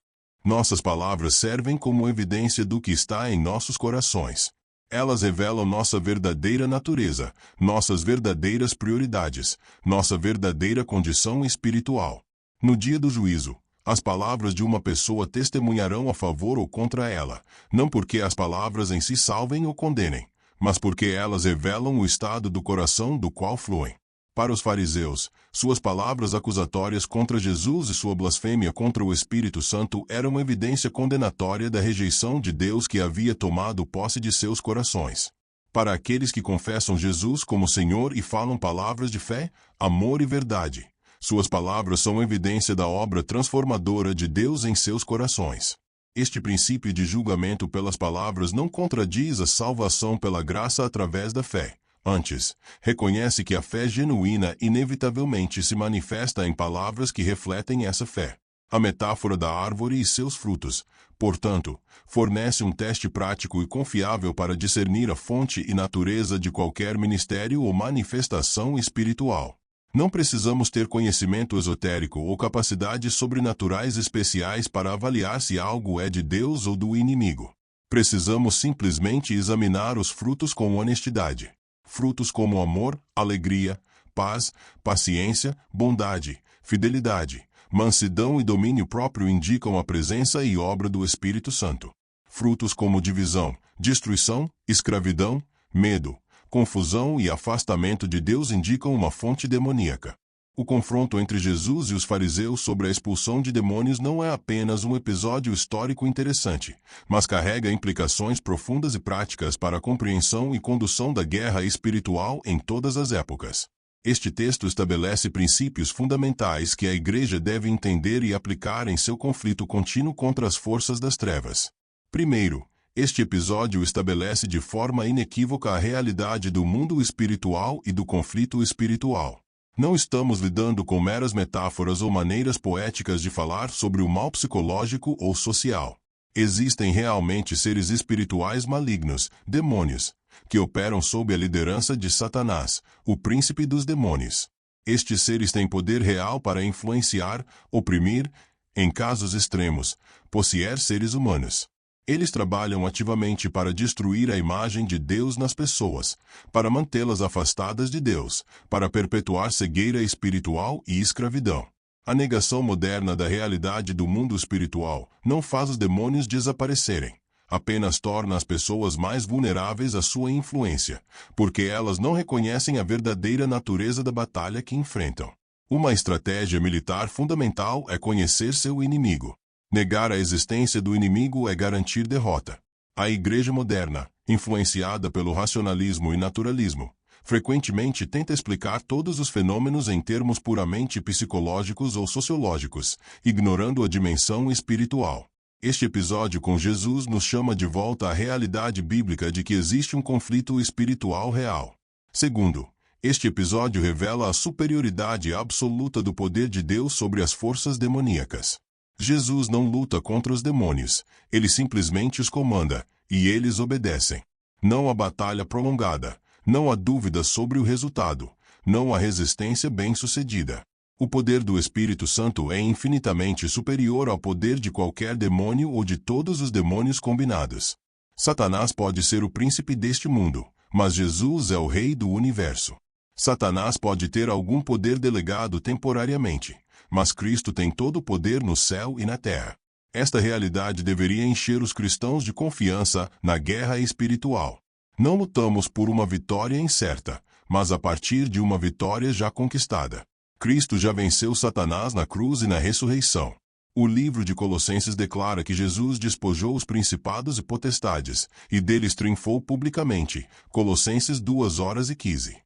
S1: Nossas palavras servem como evidência do que está em nossos corações. Elas revelam nossa verdadeira natureza, nossas verdadeiras prioridades, nossa verdadeira condição espiritual. No dia do juízo, as palavras de uma pessoa testemunharão a favor ou contra ela, não porque as palavras em si salvem ou condenem, mas porque elas revelam o estado do coração do qual fluem. Para os fariseus, suas palavras acusatórias contra Jesus e sua blasfêmia contra o Espírito Santo eram uma evidência condenatória da rejeição de Deus que havia tomado posse de seus corações. Para aqueles que confessam Jesus como Senhor e falam palavras de fé, amor e verdade, suas palavras são evidência da obra transformadora de Deus em seus corações. Este princípio de julgamento pelas palavras não contradiz a salvação pela graça através da fé. Antes, reconhece que a fé genuína inevitavelmente se manifesta em palavras que refletem essa fé. A metáfora da árvore e seus frutos, portanto, fornece um teste prático e confiável para discernir a fonte e natureza de qualquer ministério ou manifestação espiritual. Não precisamos ter conhecimento esotérico ou capacidades sobrenaturais especiais para avaliar se algo é de Deus ou do inimigo. Precisamos simplesmente examinar os frutos com honestidade. Frutos como amor, alegria, paz, paciência, bondade, fidelidade, mansidão e domínio próprio indicam a presença e obra do Espírito Santo. Frutos como divisão, destruição, escravidão, medo, confusão e afastamento de Deus indicam uma fonte demoníaca. O confronto entre Jesus e os fariseus sobre a expulsão de demônios não é apenas um episódio histórico interessante, mas carrega implicações profundas e práticas para a compreensão e condução da guerra espiritual em todas as épocas. Este texto estabelece princípios fundamentais que a Igreja deve entender e aplicar em seu conflito contínuo contra as forças das trevas. Primeiro, este episódio estabelece de forma inequívoca a realidade do mundo espiritual e do conflito espiritual. Não estamos lidando com meras metáforas ou maneiras poéticas de falar sobre o mal psicológico ou social. Existem realmente seres espirituais malignos, demônios, que operam sob a liderança de Satanás, o príncipe dos demônios. Estes seres têm poder real para influenciar, oprimir, em casos extremos, possuir seres humanos. Eles trabalham ativamente para destruir a imagem de Deus nas pessoas, para mantê-las afastadas de Deus, para perpetuar cegueira espiritual e escravidão. A negação moderna da realidade do mundo espiritual não faz os demônios desaparecerem, apenas torna as pessoas mais vulneráveis à sua influência, porque elas não reconhecem a verdadeira natureza da batalha que enfrentam. Uma estratégia militar fundamental é conhecer seu inimigo. Negar a existência do inimigo é garantir derrota. A igreja moderna, influenciada pelo racionalismo e naturalismo, frequentemente tenta explicar todos os fenômenos em termos puramente psicológicos ou sociológicos, ignorando a dimensão espiritual. Este episódio com Jesus nos chama de volta à realidade bíblica de que existe um conflito espiritual real. Segundo, este episódio revela a superioridade absoluta do poder de Deus sobre as forças demoníacas. Jesus não luta contra os demônios, ele simplesmente os comanda, e eles obedecem. Não há batalha prolongada, não há dúvida sobre o resultado, não há resistência bem-sucedida. O poder do Espírito Santo é infinitamente superior ao poder de qualquer demônio ou de todos os demônios combinados. Satanás pode ser o príncipe deste mundo, mas Jesus é o rei do universo. Satanás pode ter algum poder delegado temporariamente, mas Cristo tem todo o poder no céu e na terra. Esta realidade deveria encher os cristãos de confiança na guerra espiritual. Não lutamos por uma vitória incerta, mas a partir de uma vitória já conquistada. Cristo já venceu Satanás na cruz e na ressurreição. O livro de Colossenses declara que Jesus despojou os principados e potestades, e deles triunfou publicamente. Colossenses 2:15.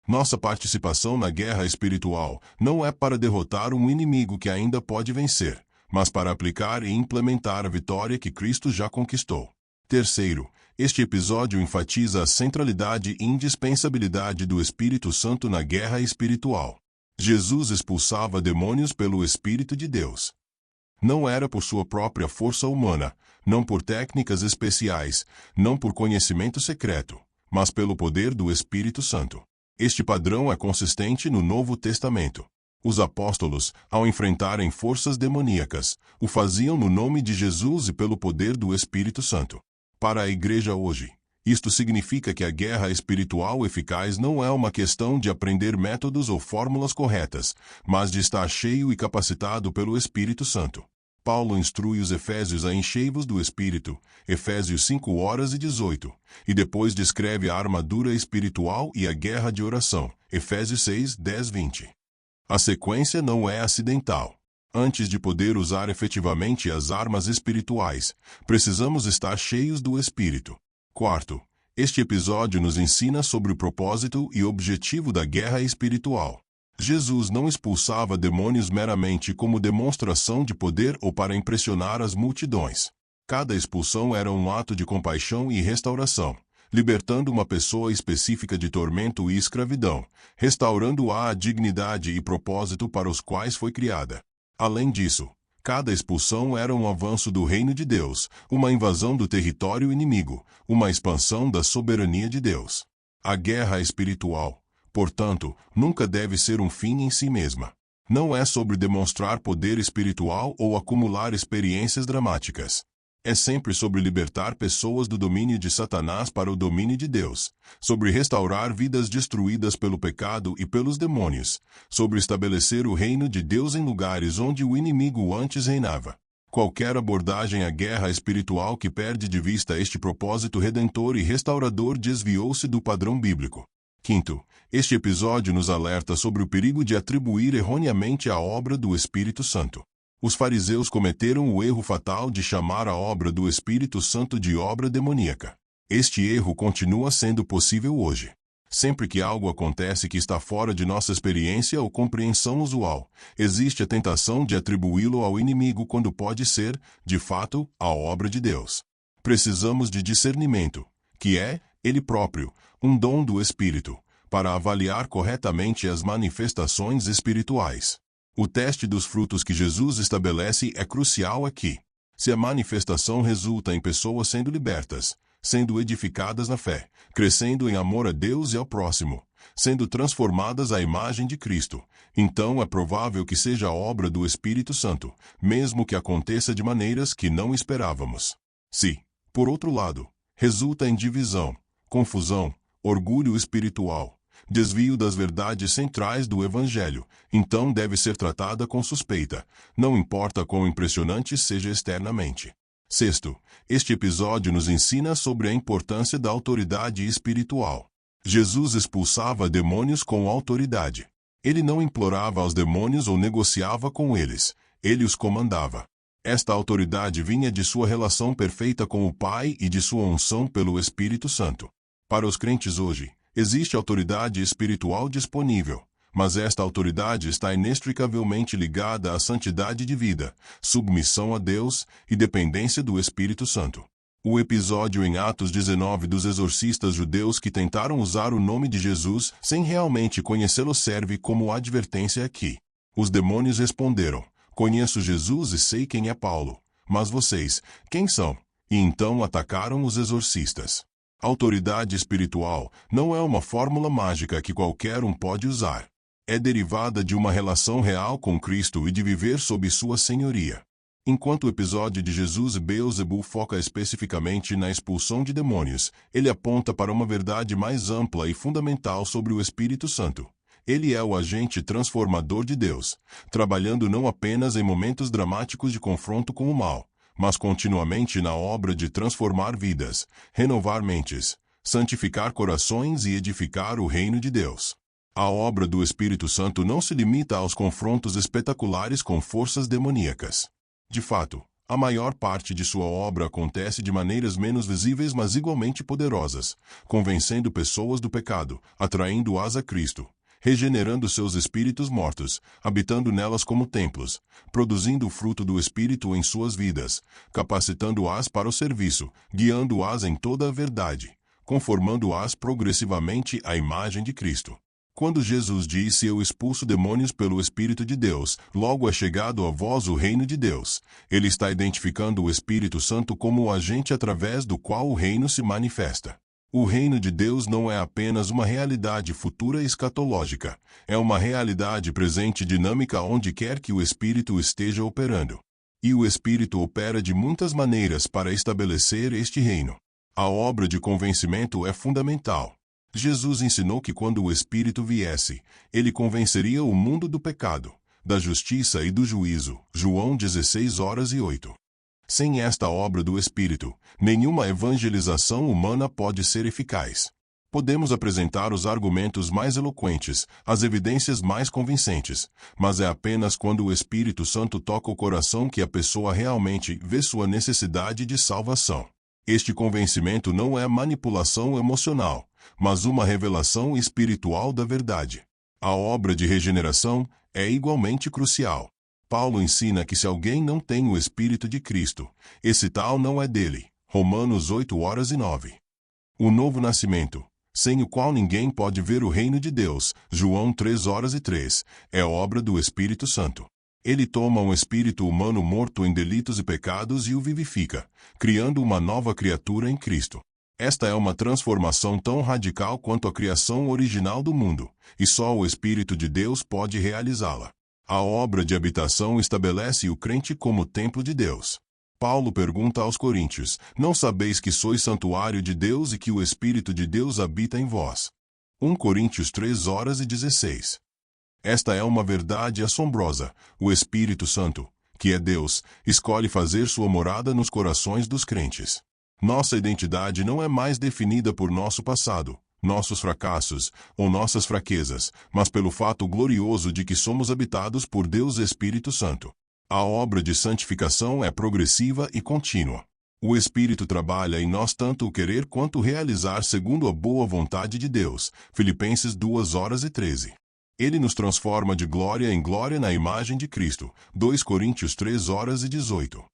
S1: Nossa participação na guerra espiritual não é para derrotar um inimigo que ainda pode vencer, mas para aplicar e implementar a vitória que Cristo já conquistou. Terceiro, este episódio enfatiza a centralidade e indispensabilidade do Espírito Santo na guerra espiritual. Jesus expulsava demônios pelo Espírito de Deus. Não era por sua própria força humana, não por técnicas especiais, não por conhecimento secreto, mas pelo poder do Espírito Santo. Este padrão é consistente no Novo Testamento. Os apóstolos, ao enfrentarem forças demoníacas, o faziam no nome de Jesus e pelo poder do Espírito Santo. Para a igreja hoje, isto significa que a guerra espiritual eficaz não é uma questão de aprender métodos ou fórmulas corretas, mas de estar cheio e capacitado pelo Espírito Santo. Paulo instrui os efésios a enchei-vos do Espírito, Efésios 5:18, e depois descreve a armadura espiritual e a guerra de oração, Efésios 6:10-20. A sequência não é acidental. Antes de poder usar efetivamente as armas espirituais, precisamos estar cheios do Espírito. Quarto, este episódio nos ensina sobre o propósito e objetivo da guerra espiritual. Jesus não expulsava demônios meramente como demonstração de poder ou para impressionar as multidões. Cada expulsão era um ato de compaixão e restauração, libertando uma pessoa específica de tormento e escravidão, restaurando-a à dignidade e propósito para os quais foi criada. Além disso, cada expulsão era um avanço do reino de Deus, uma invasão do território inimigo, uma expansão da soberania de Deus. A guerra espiritual, portanto, nunca deve ser um fim em si mesma. Não é sobre demonstrar poder espiritual ou acumular experiências dramáticas. É sempre sobre libertar pessoas do domínio de Satanás para o domínio de Deus, sobre restaurar vidas destruídas pelo pecado e pelos demônios, sobre estabelecer o reino de Deus em lugares onde o inimigo antes reinava. Qualquer abordagem à guerra espiritual que perde de vista este propósito redentor e restaurador desviou-se do padrão bíblico. Quinto, este episódio nos alerta sobre o perigo de atribuir erroneamente a obra do Espírito Santo. Os fariseus cometeram o erro fatal de chamar a obra do Espírito Santo de obra demoníaca. Este erro continua sendo possível hoje. Sempre que algo acontece que está fora de nossa experiência ou compreensão usual, existe a tentação de atribuí-lo ao inimigo quando pode ser, de fato, a obra de Deus. Precisamos de discernimento, que é, ele próprio, um dom do Espírito, para avaliar corretamente as manifestações espirituais. O teste dos frutos que Jesus estabelece é crucial aqui. Se a manifestação resulta em pessoas sendo libertas, sendo edificadas na fé, crescendo em amor a Deus e ao próximo, sendo transformadas à imagem de Cristo, então é provável que seja obra do Espírito Santo, mesmo que aconteça de maneiras que não esperávamos. Se, por outro lado, resulta em divisão, confusão, orgulho espiritual, desvio das verdades centrais do Evangelho, então deve ser tratada com suspeita, não importa quão impressionante seja externamente. Sexto, este episódio nos ensina sobre a importância da autoridade espiritual. Jesus expulsava demônios com autoridade. Ele não implorava aos demônios ou negociava com eles, ele os comandava. Esta autoridade vinha de sua relação perfeita com o Pai e de sua unção pelo Espírito Santo. Para os crentes hoje, existe autoridade espiritual disponível, mas esta autoridade está inextricavelmente ligada à santidade de vida, submissão a Deus e dependência do Espírito Santo. O episódio em Atos 19 dos exorcistas judeus que tentaram usar o nome de Jesus sem realmente conhecê-lo serve como advertência aqui. Os demônios responderam: "Conheço Jesus e sei quem é Paulo, mas vocês, quem são?" E então atacaram os exorcistas. Autoridade espiritual não é uma fórmula mágica que qualquer um pode usar. É derivada de uma relação real com Cristo e de viver sob sua senhoria. Enquanto o episódio de Jesus e Beelzebul foca especificamente na expulsão de demônios, ele aponta para uma verdade mais ampla e fundamental sobre o Espírito Santo. Ele é o agente transformador de Deus, trabalhando não apenas em momentos dramáticos de confronto com o mal, mas continuamente na obra de transformar vidas, renovar mentes, santificar corações e edificar o reino de Deus. A obra do Espírito Santo não se limita aos confrontos espetaculares com forças demoníacas. De fato, a maior parte de sua obra acontece de maneiras menos visíveis mas igualmente poderosas, convencendo pessoas do pecado, atraindo-as a Cristo, regenerando seus espíritos mortos, habitando nelas como templos, produzindo o fruto do Espírito em suas vidas, capacitando-as para o serviço, guiando-as em toda a verdade, conformando-as progressivamente à imagem de Cristo. Quando Jesus disse: "Eu expulso demônios pelo Espírito de Deus, logo é chegado a vós o reino de Deus", ele está identificando o Espírito Santo como o agente através do qual o reino se manifesta. O reino de Deus não é apenas uma realidade futura escatológica, é uma realidade presente dinâmica onde quer que o Espírito esteja operando. E o Espírito opera de muitas maneiras para estabelecer este reino. A obra de convencimento é fundamental. Jesus ensinou que quando o Espírito viesse, ele convenceria o mundo do pecado, da justiça e do juízo. João 16:8. Sem esta obra do Espírito, nenhuma evangelização humana pode ser eficaz. Podemos apresentar os argumentos mais eloquentes, as evidências mais convincentes, mas é apenas quando o Espírito Santo toca o coração que a pessoa realmente vê sua necessidade de salvação. Este convencimento não é manipulação emocional, mas uma revelação espiritual da verdade. A obra de regeneração é igualmente crucial. Paulo ensina que se alguém não tem o Espírito de Cristo, esse tal não é dele. Romanos 8:9. O novo nascimento, sem o qual ninguém pode ver o reino de Deus, João 3:3, é obra do Espírito Santo. Ele toma um espírito humano morto em delitos e pecados e o vivifica, criando uma nova criatura em Cristo. Esta é uma transformação tão radical quanto a criação original do mundo, e só o Espírito de Deus pode realizá-la. A obra de habitação estabelece o crente como templo de Deus. Paulo pergunta aos coríntios: "Não sabeis que sois santuário de Deus e que o Espírito de Deus habita em vós?" 1 Coríntios 3:16. Esta é uma verdade assombrosa. O Espírito Santo, que é Deus, escolhe fazer sua morada nos corações dos crentes. Nossa identidade não é mais definida por nosso passado, nossos fracassos ou nossas fraquezas, mas pelo fato glorioso de que somos habitados por Deus Espírito Santo. A obra de santificação é progressiva e contínua. O Espírito trabalha em nós tanto o querer quanto o realizar segundo a boa vontade de Deus. Filipenses 2:13. Ele nos transforma de glória em glória na imagem de Cristo. 2 Coríntios 3:18.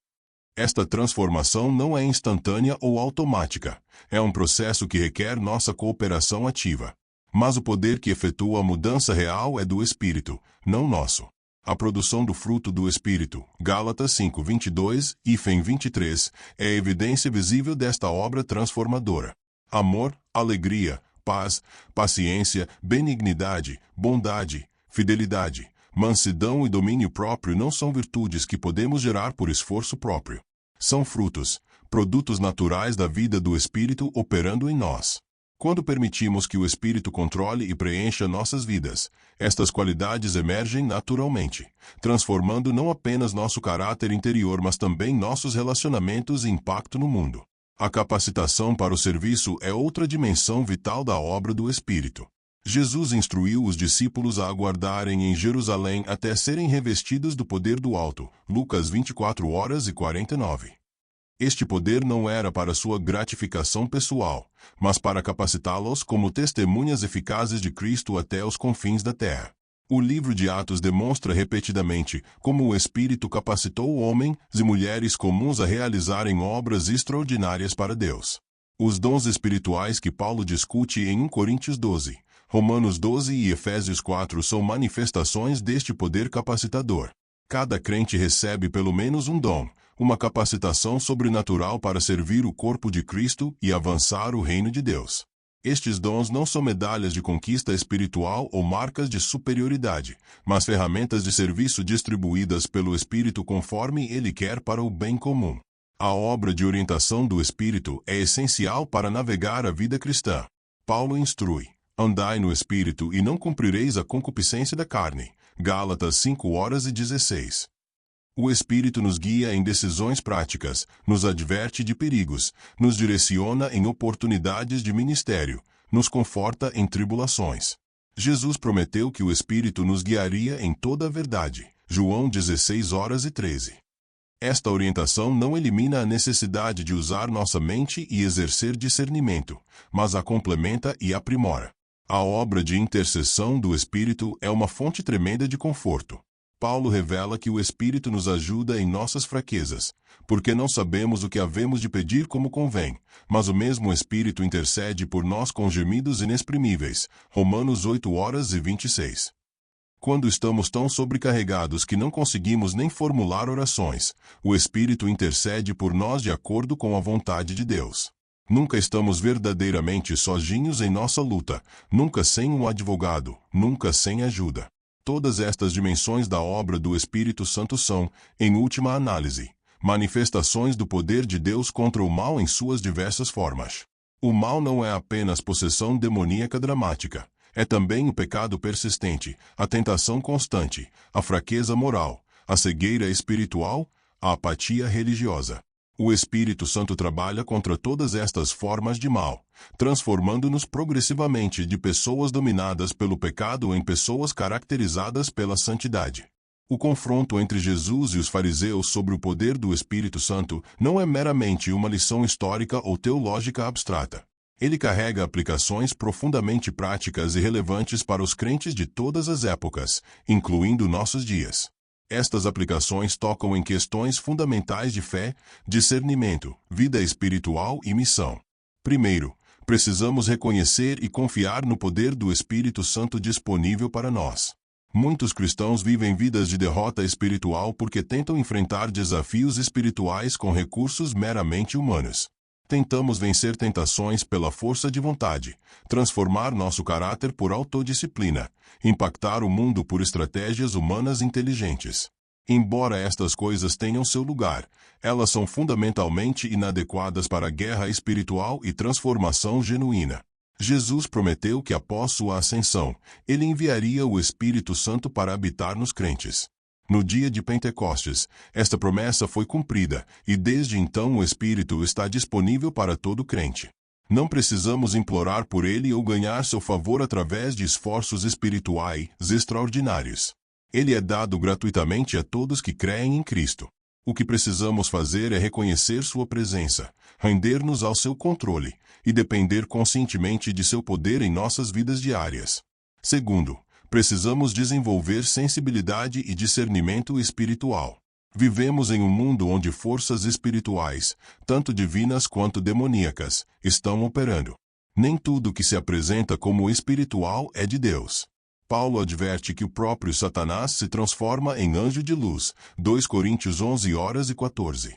S1: Esta transformação não é instantânea ou automática. É um processo que requer nossa cooperação ativa. Mas o poder que efetua a mudança real é do Espírito, não nosso. A produção do fruto do Espírito, Gálatas 5:22 e 23, é a evidência visível desta obra transformadora. Amor, alegria, paz, paciência, benignidade, bondade, fidelidade, mansidão e domínio próprio não são virtudes que podemos gerar por esforço próprio. São frutos, produtos naturais da vida do Espírito operando em nós. Quando permitimos que o Espírito controle e preencha nossas vidas, estas qualidades emergem naturalmente, transformando não apenas nosso caráter interior mas também nossos relacionamentos e impacto no mundo. A capacitação para o serviço é outra dimensão vital da obra do Espírito. Jesus instruiu os discípulos a aguardarem em Jerusalém até serem revestidos do poder do alto. Lucas 24h49. Este poder não era para sua gratificação pessoal, mas para capacitá-los como testemunhas eficazes de Cristo até os confins da terra. O livro de Atos demonstra repetidamente como o Espírito capacitou homens e mulheres comuns a realizarem obras extraordinárias para Deus. Os dons espirituais que Paulo discute em 1 Coríntios 12, Romanos 12 e Efésios 4 são manifestações deste poder capacitador. Cada crente recebe pelo menos um dom, uma capacitação sobrenatural para servir o corpo de Cristo e avançar o reino de Deus. Estes dons não são medalhas de conquista espiritual ou marcas de superioridade, mas ferramentas de serviço distribuídas pelo Espírito conforme Ele quer para o bem comum. A obra de orientação do Espírito é essencial para navegar a vida cristã. Paulo instrui: andai no Espírito e não cumprireis a concupiscência da carne. Gálatas 5:16. O Espírito nos guia em decisões práticas, nos adverte de perigos, nos direciona em oportunidades de ministério, nos conforta em tribulações. Jesus prometeu que o Espírito nos guiaria em toda a verdade. João 16:13. Esta orientação não elimina a necessidade de usar nossa mente e exercer discernimento, mas a complementa e aprimora. A obra de intercessão do Espírito é uma fonte tremenda de conforto. Paulo revela que o Espírito nos ajuda em nossas fraquezas, porque não sabemos o que havemos de pedir como convém, mas o mesmo Espírito intercede por nós com gemidos inexprimíveis. Romanos 8:26. Quando estamos tão sobrecarregados que não conseguimos nem formular orações, o Espírito intercede por nós de acordo com a vontade de Deus. Nunca estamos verdadeiramente sozinhos em nossa luta, nunca sem um advogado, nunca sem ajuda. Todas estas dimensões da obra do Espírito Santo são, em última análise, manifestações do poder de Deus contra o mal em suas diversas formas. O mal não é apenas possessão demoníaca dramática, é também o pecado persistente, a tentação constante, a fraqueza moral, a cegueira espiritual, a apatia religiosa. O Espírito Santo trabalha contra todas estas formas de mal, transformando-nos progressivamente de pessoas dominadas pelo pecado em pessoas caracterizadas pela santidade. O confronto entre Jesus e os fariseus sobre o poder do Espírito Santo não é meramente uma lição histórica ou teológica abstrata. Ele carrega aplicações profundamente práticas e relevantes para os crentes de todas as épocas, incluindo nossos dias. Estas aplicações tocam em questões fundamentais de fé, discernimento, vida espiritual e missão. Primeiro, precisamos reconhecer e confiar no poder do Espírito Santo disponível para nós. Muitos cristãos vivem vidas de derrota espiritual porque tentam enfrentar desafios espirituais com recursos meramente humanos. Tentamos vencer tentações pela força de vontade, transformar nosso caráter por autodisciplina, impactar o mundo por estratégias humanas inteligentes. Embora estas coisas tenham seu lugar, elas são fundamentalmente inadequadas para a guerra espiritual e transformação genuína. Jesus prometeu que após sua ascensão, ele enviaria o Espírito Santo para habitar nos crentes. No dia de Pentecostes, esta promessa foi cumprida, e desde então o Espírito está disponível para todo crente. Não precisamos implorar por ele ou ganhar seu favor através de esforços espirituais extraordinários. Ele é dado gratuitamente a todos que creem em Cristo. O que precisamos fazer é reconhecer sua presença, render-nos ao seu controle, e depender conscientemente de seu poder em nossas vidas diárias. Segundo, precisamos desenvolver sensibilidade e discernimento espiritual. Vivemos em um mundo onde forças espirituais, tanto divinas quanto demoníacas, estão operando. Nem tudo que se apresenta como espiritual é de Deus. Paulo adverte que o próprio Satanás se transforma em anjo de luz. 2 Coríntios 11:14.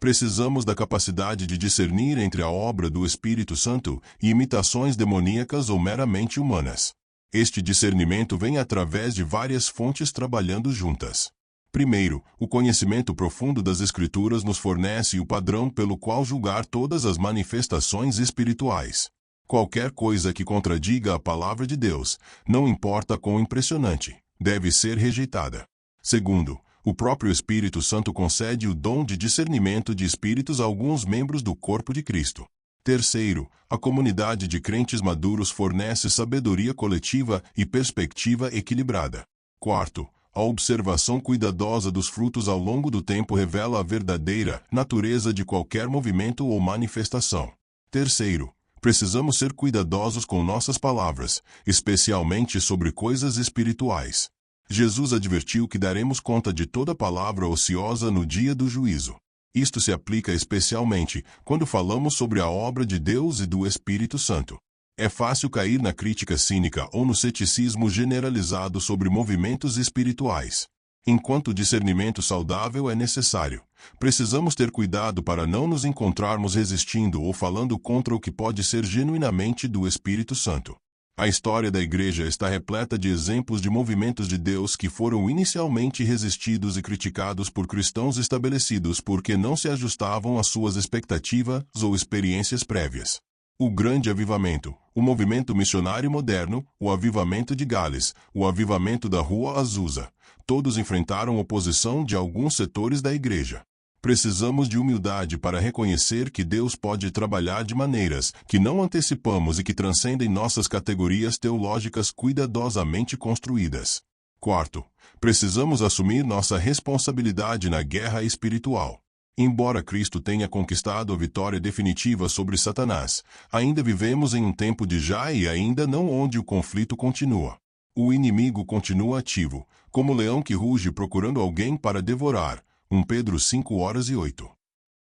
S1: Precisamos da capacidade de discernir entre a obra do Espírito Santo e imitações demoníacas ou meramente humanas. Este discernimento vem através de várias fontes trabalhando juntas. Primeiro, o conhecimento profundo das Escrituras nos fornece o padrão pelo qual julgar todas as manifestações espirituais. Qualquer coisa que contradiga a palavra de Deus, não importa quão impressionante, deve ser rejeitada. Segundo, o próprio Espírito Santo concede o dom de discernimento de espíritos a alguns membros do corpo de Cristo. Terceiro, a comunidade de crentes maduros fornece sabedoria coletiva e perspectiva equilibrada. Quarto, a observação cuidadosa dos frutos ao longo do tempo revela a verdadeira natureza de qualquer movimento ou manifestação. Terceiro, precisamos ser cuidadosos com nossas palavras, especialmente sobre coisas espirituais. Jesus advertiu que daremos conta de toda palavra ociosa no dia do juízo. Isto se aplica especialmente quando falamos sobre a obra de Deus e do Espírito Santo. É fácil cair na crítica cínica ou no ceticismo generalizado sobre movimentos espirituais. Enquanto o discernimento saudável é necessário, precisamos ter cuidado para não nos encontrarmos resistindo ou falando contra o que pode ser genuinamente do Espírito Santo. A história da Igreja está repleta de exemplos de movimentos de Deus que foram inicialmente resistidos e criticados por cristãos estabelecidos porque não se ajustavam às suas expectativas ou experiências prévias. O Grande Avivamento, o movimento missionário moderno, o Avivamento de Gales, o Avivamento da Rua Azusa, todos enfrentaram oposição de alguns setores da Igreja. Precisamos de humildade para reconhecer que Deus pode trabalhar de maneiras que não antecipamos e que transcendem nossas categorias teológicas cuidadosamente construídas. Quarto, precisamos assumir nossa responsabilidade na guerra espiritual. Embora Cristo tenha conquistado a vitória definitiva sobre Satanás, ainda vivemos em um tempo de já e ainda não onde o conflito continua. O inimigo continua ativo, como leão que ruge procurando alguém para devorar. 1 Pedro 5:8.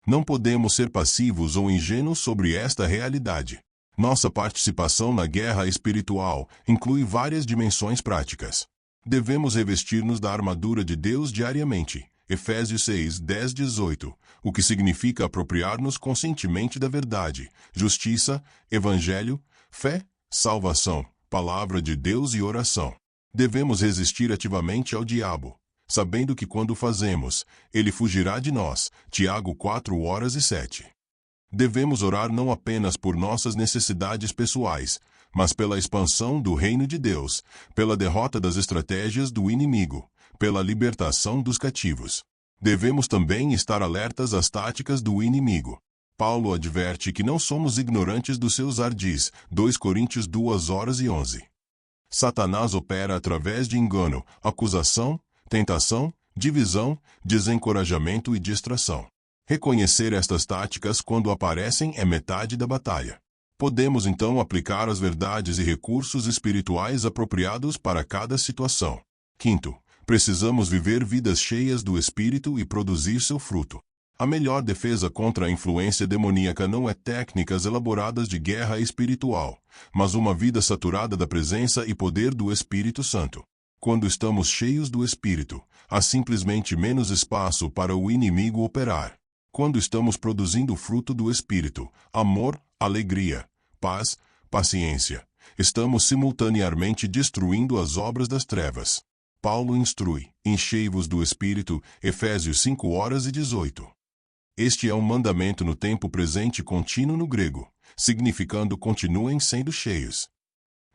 S1: Não podemos ser passivos ou ingênuos sobre esta realidade. Nossa participação na guerra espiritual inclui várias dimensões práticas. Devemos revestir-nos da armadura de Deus diariamente, Efésios 6:10-18, o que significa apropriar-nos conscientemente da verdade, justiça, evangelho, fé, salvação, palavra de Deus e oração. Devemos resistir ativamente ao diabo, sabendo que quando fazemos, ele fugirá de nós. Tiago 4:7. Devemos orar não apenas por nossas necessidades pessoais, mas pela expansão do reino de Deus, pela derrota das estratégias do inimigo, pela libertação dos cativos. Devemos também estar alertas às táticas do inimigo. Paulo adverte que não somos ignorantes dos seus ardis. 2 Coríntios 2:11. Satanás opera através de engano, acusação, tentação, divisão, desencorajamento e distração. Reconhecer estas táticas quando aparecem é metade da batalha. Podemos então aplicar as verdades e recursos espirituais apropriados para cada situação. Quinto, precisamos viver vidas cheias do Espírito e produzir seu fruto. A melhor defesa contra a influência demoníaca não é técnicas elaboradas de guerra espiritual, mas uma vida saturada da presença e poder do Espírito Santo. Quando estamos cheios do Espírito, há simplesmente menos espaço para o inimigo operar. Quando estamos produzindo o fruto do Espírito, amor, alegria, paz, paciência, estamos simultaneamente destruindo as obras das trevas. Paulo instrui, enchei-vos do Espírito, Efésios 5:18. Este é um mandamento no tempo presente contínuo no grego, significando continuem sendo cheios.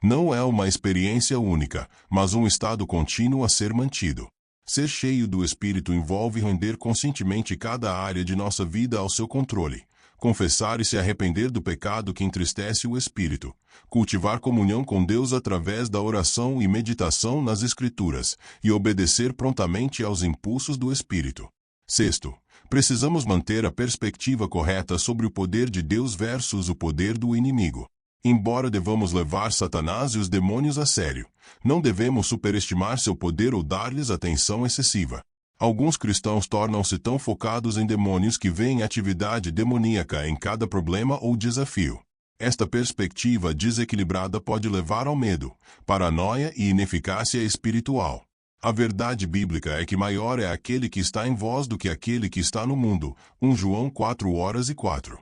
S1: Não é uma experiência única, mas um estado contínuo a ser mantido. Ser cheio do Espírito envolve render conscientemente cada área de nossa vida ao seu controle, confessar e se arrepender do pecado que entristece o Espírito, cultivar comunhão com Deus através da oração e meditação nas Escrituras, e obedecer prontamente aos impulsos do Espírito. Sexto, precisamos manter a perspectiva correta sobre o poder de Deus versus o poder do inimigo. Embora devamos levar Satanás e os demônios a sério, não devemos superestimar seu poder ou dar-lhes atenção excessiva. Alguns cristãos tornam-se tão focados em demônios que veem atividade demoníaca em cada problema ou desafio. Esta perspectiva desequilibrada pode levar ao medo, paranoia e ineficácia espiritual. A verdade bíblica é que maior é aquele que está em vós do que aquele que está no mundo. 1 João 4:4.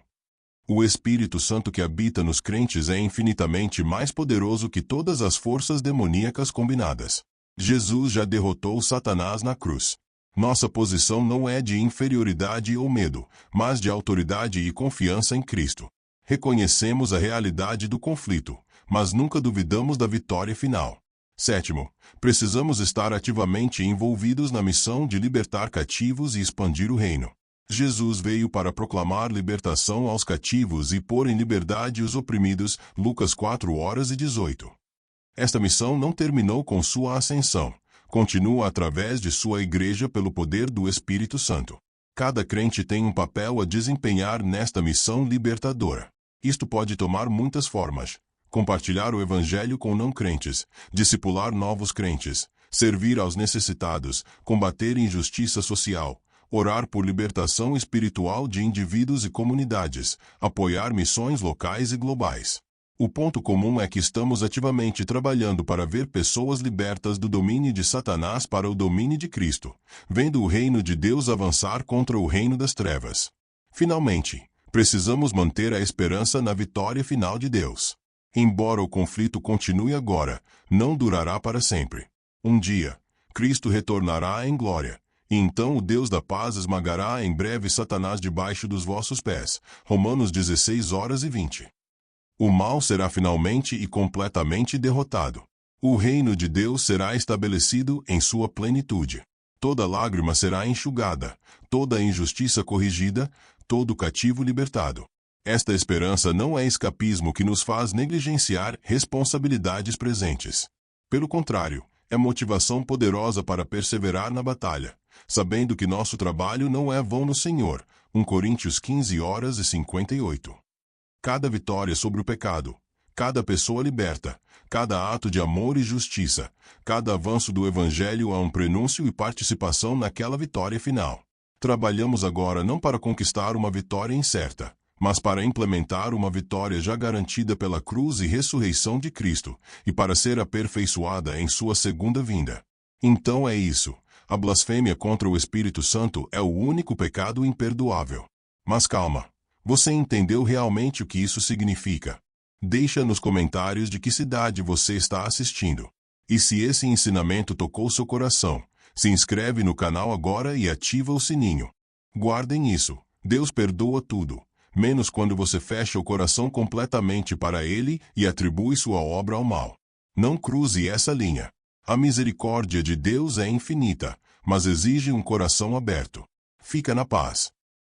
S1: O Espírito Santo que habita nos crentes é infinitamente mais poderoso que todas as forças demoníacas combinadas. Jesus já derrotou Satanás na cruz. Nossa posição não é de inferioridade ou medo, mas de autoridade e confiança em Cristo. Reconhecemos a realidade do conflito, mas nunca duvidamos da vitória final. Sétimo, precisamos estar ativamente envolvidos na missão de libertar cativos e expandir o reino. Jesus veio para proclamar libertação aos cativos e pôr em liberdade os oprimidos, Lucas 4:18. Esta missão não terminou com sua ascensão. Continua através de sua igreja pelo poder do Espírito Santo. Cada crente tem um papel a desempenhar nesta missão libertadora. Isto pode tomar muitas formas: compartilhar o Evangelho com não-crentes, discipular novos crentes, servir aos necessitados, combater injustiça social, orar por libertação espiritual de indivíduos e comunidades, apoiar missões locais e globais. O ponto comum é que estamos ativamente trabalhando para ver pessoas libertas do domínio de Satanás para o domínio de Cristo, vendo o reino de Deus avançar contra o reino das trevas. Finalmente, precisamos manter a esperança na vitória final de Deus. Embora o conflito continue agora, não durará para sempre. Um dia, Cristo retornará em glória, e então o Deus da paz esmagará em breve Satanás debaixo dos vossos pés. Romanos 16:20. O mal será finalmente e completamente derrotado. O reino de Deus será estabelecido em sua plenitude. Toda lágrima será enxugada, toda injustiça corrigida, todo cativo libertado. Esta esperança não é escapismo que nos faz negligenciar responsabilidades presentes. Pelo contrário, é motivação poderosa para perseverar na batalha, sabendo que nosso trabalho não é vão no Senhor. 1 Coríntios 15:58. Cada vitória sobre o pecado, cada pessoa liberta, cada ato de amor e justiça, cada avanço do Evangelho é um prenúncio e participação naquela vitória final. Trabalhamos agora não para conquistar uma vitória incerta, mas para implementar uma vitória já garantida pela cruz e ressurreição de Cristo, e para ser aperfeiçoada em sua segunda vinda. Então é isso. A blasfêmia contra o Espírito Santo é o único pecado imperdoável. Mas calma. Você entendeu realmente o que isso significa? Deixa nos comentários de que cidade você está assistindo. E se esse ensinamento tocou seu coração, se inscreve no canal agora e ativa o sininho. Guardem isso. Deus perdoa tudo, menos quando você fecha o coração completamente para Ele e atribui sua obra ao mal. Não cruze essa linha. A misericórdia de Deus é infinita, mas exige um coração aberto. Fica na paz.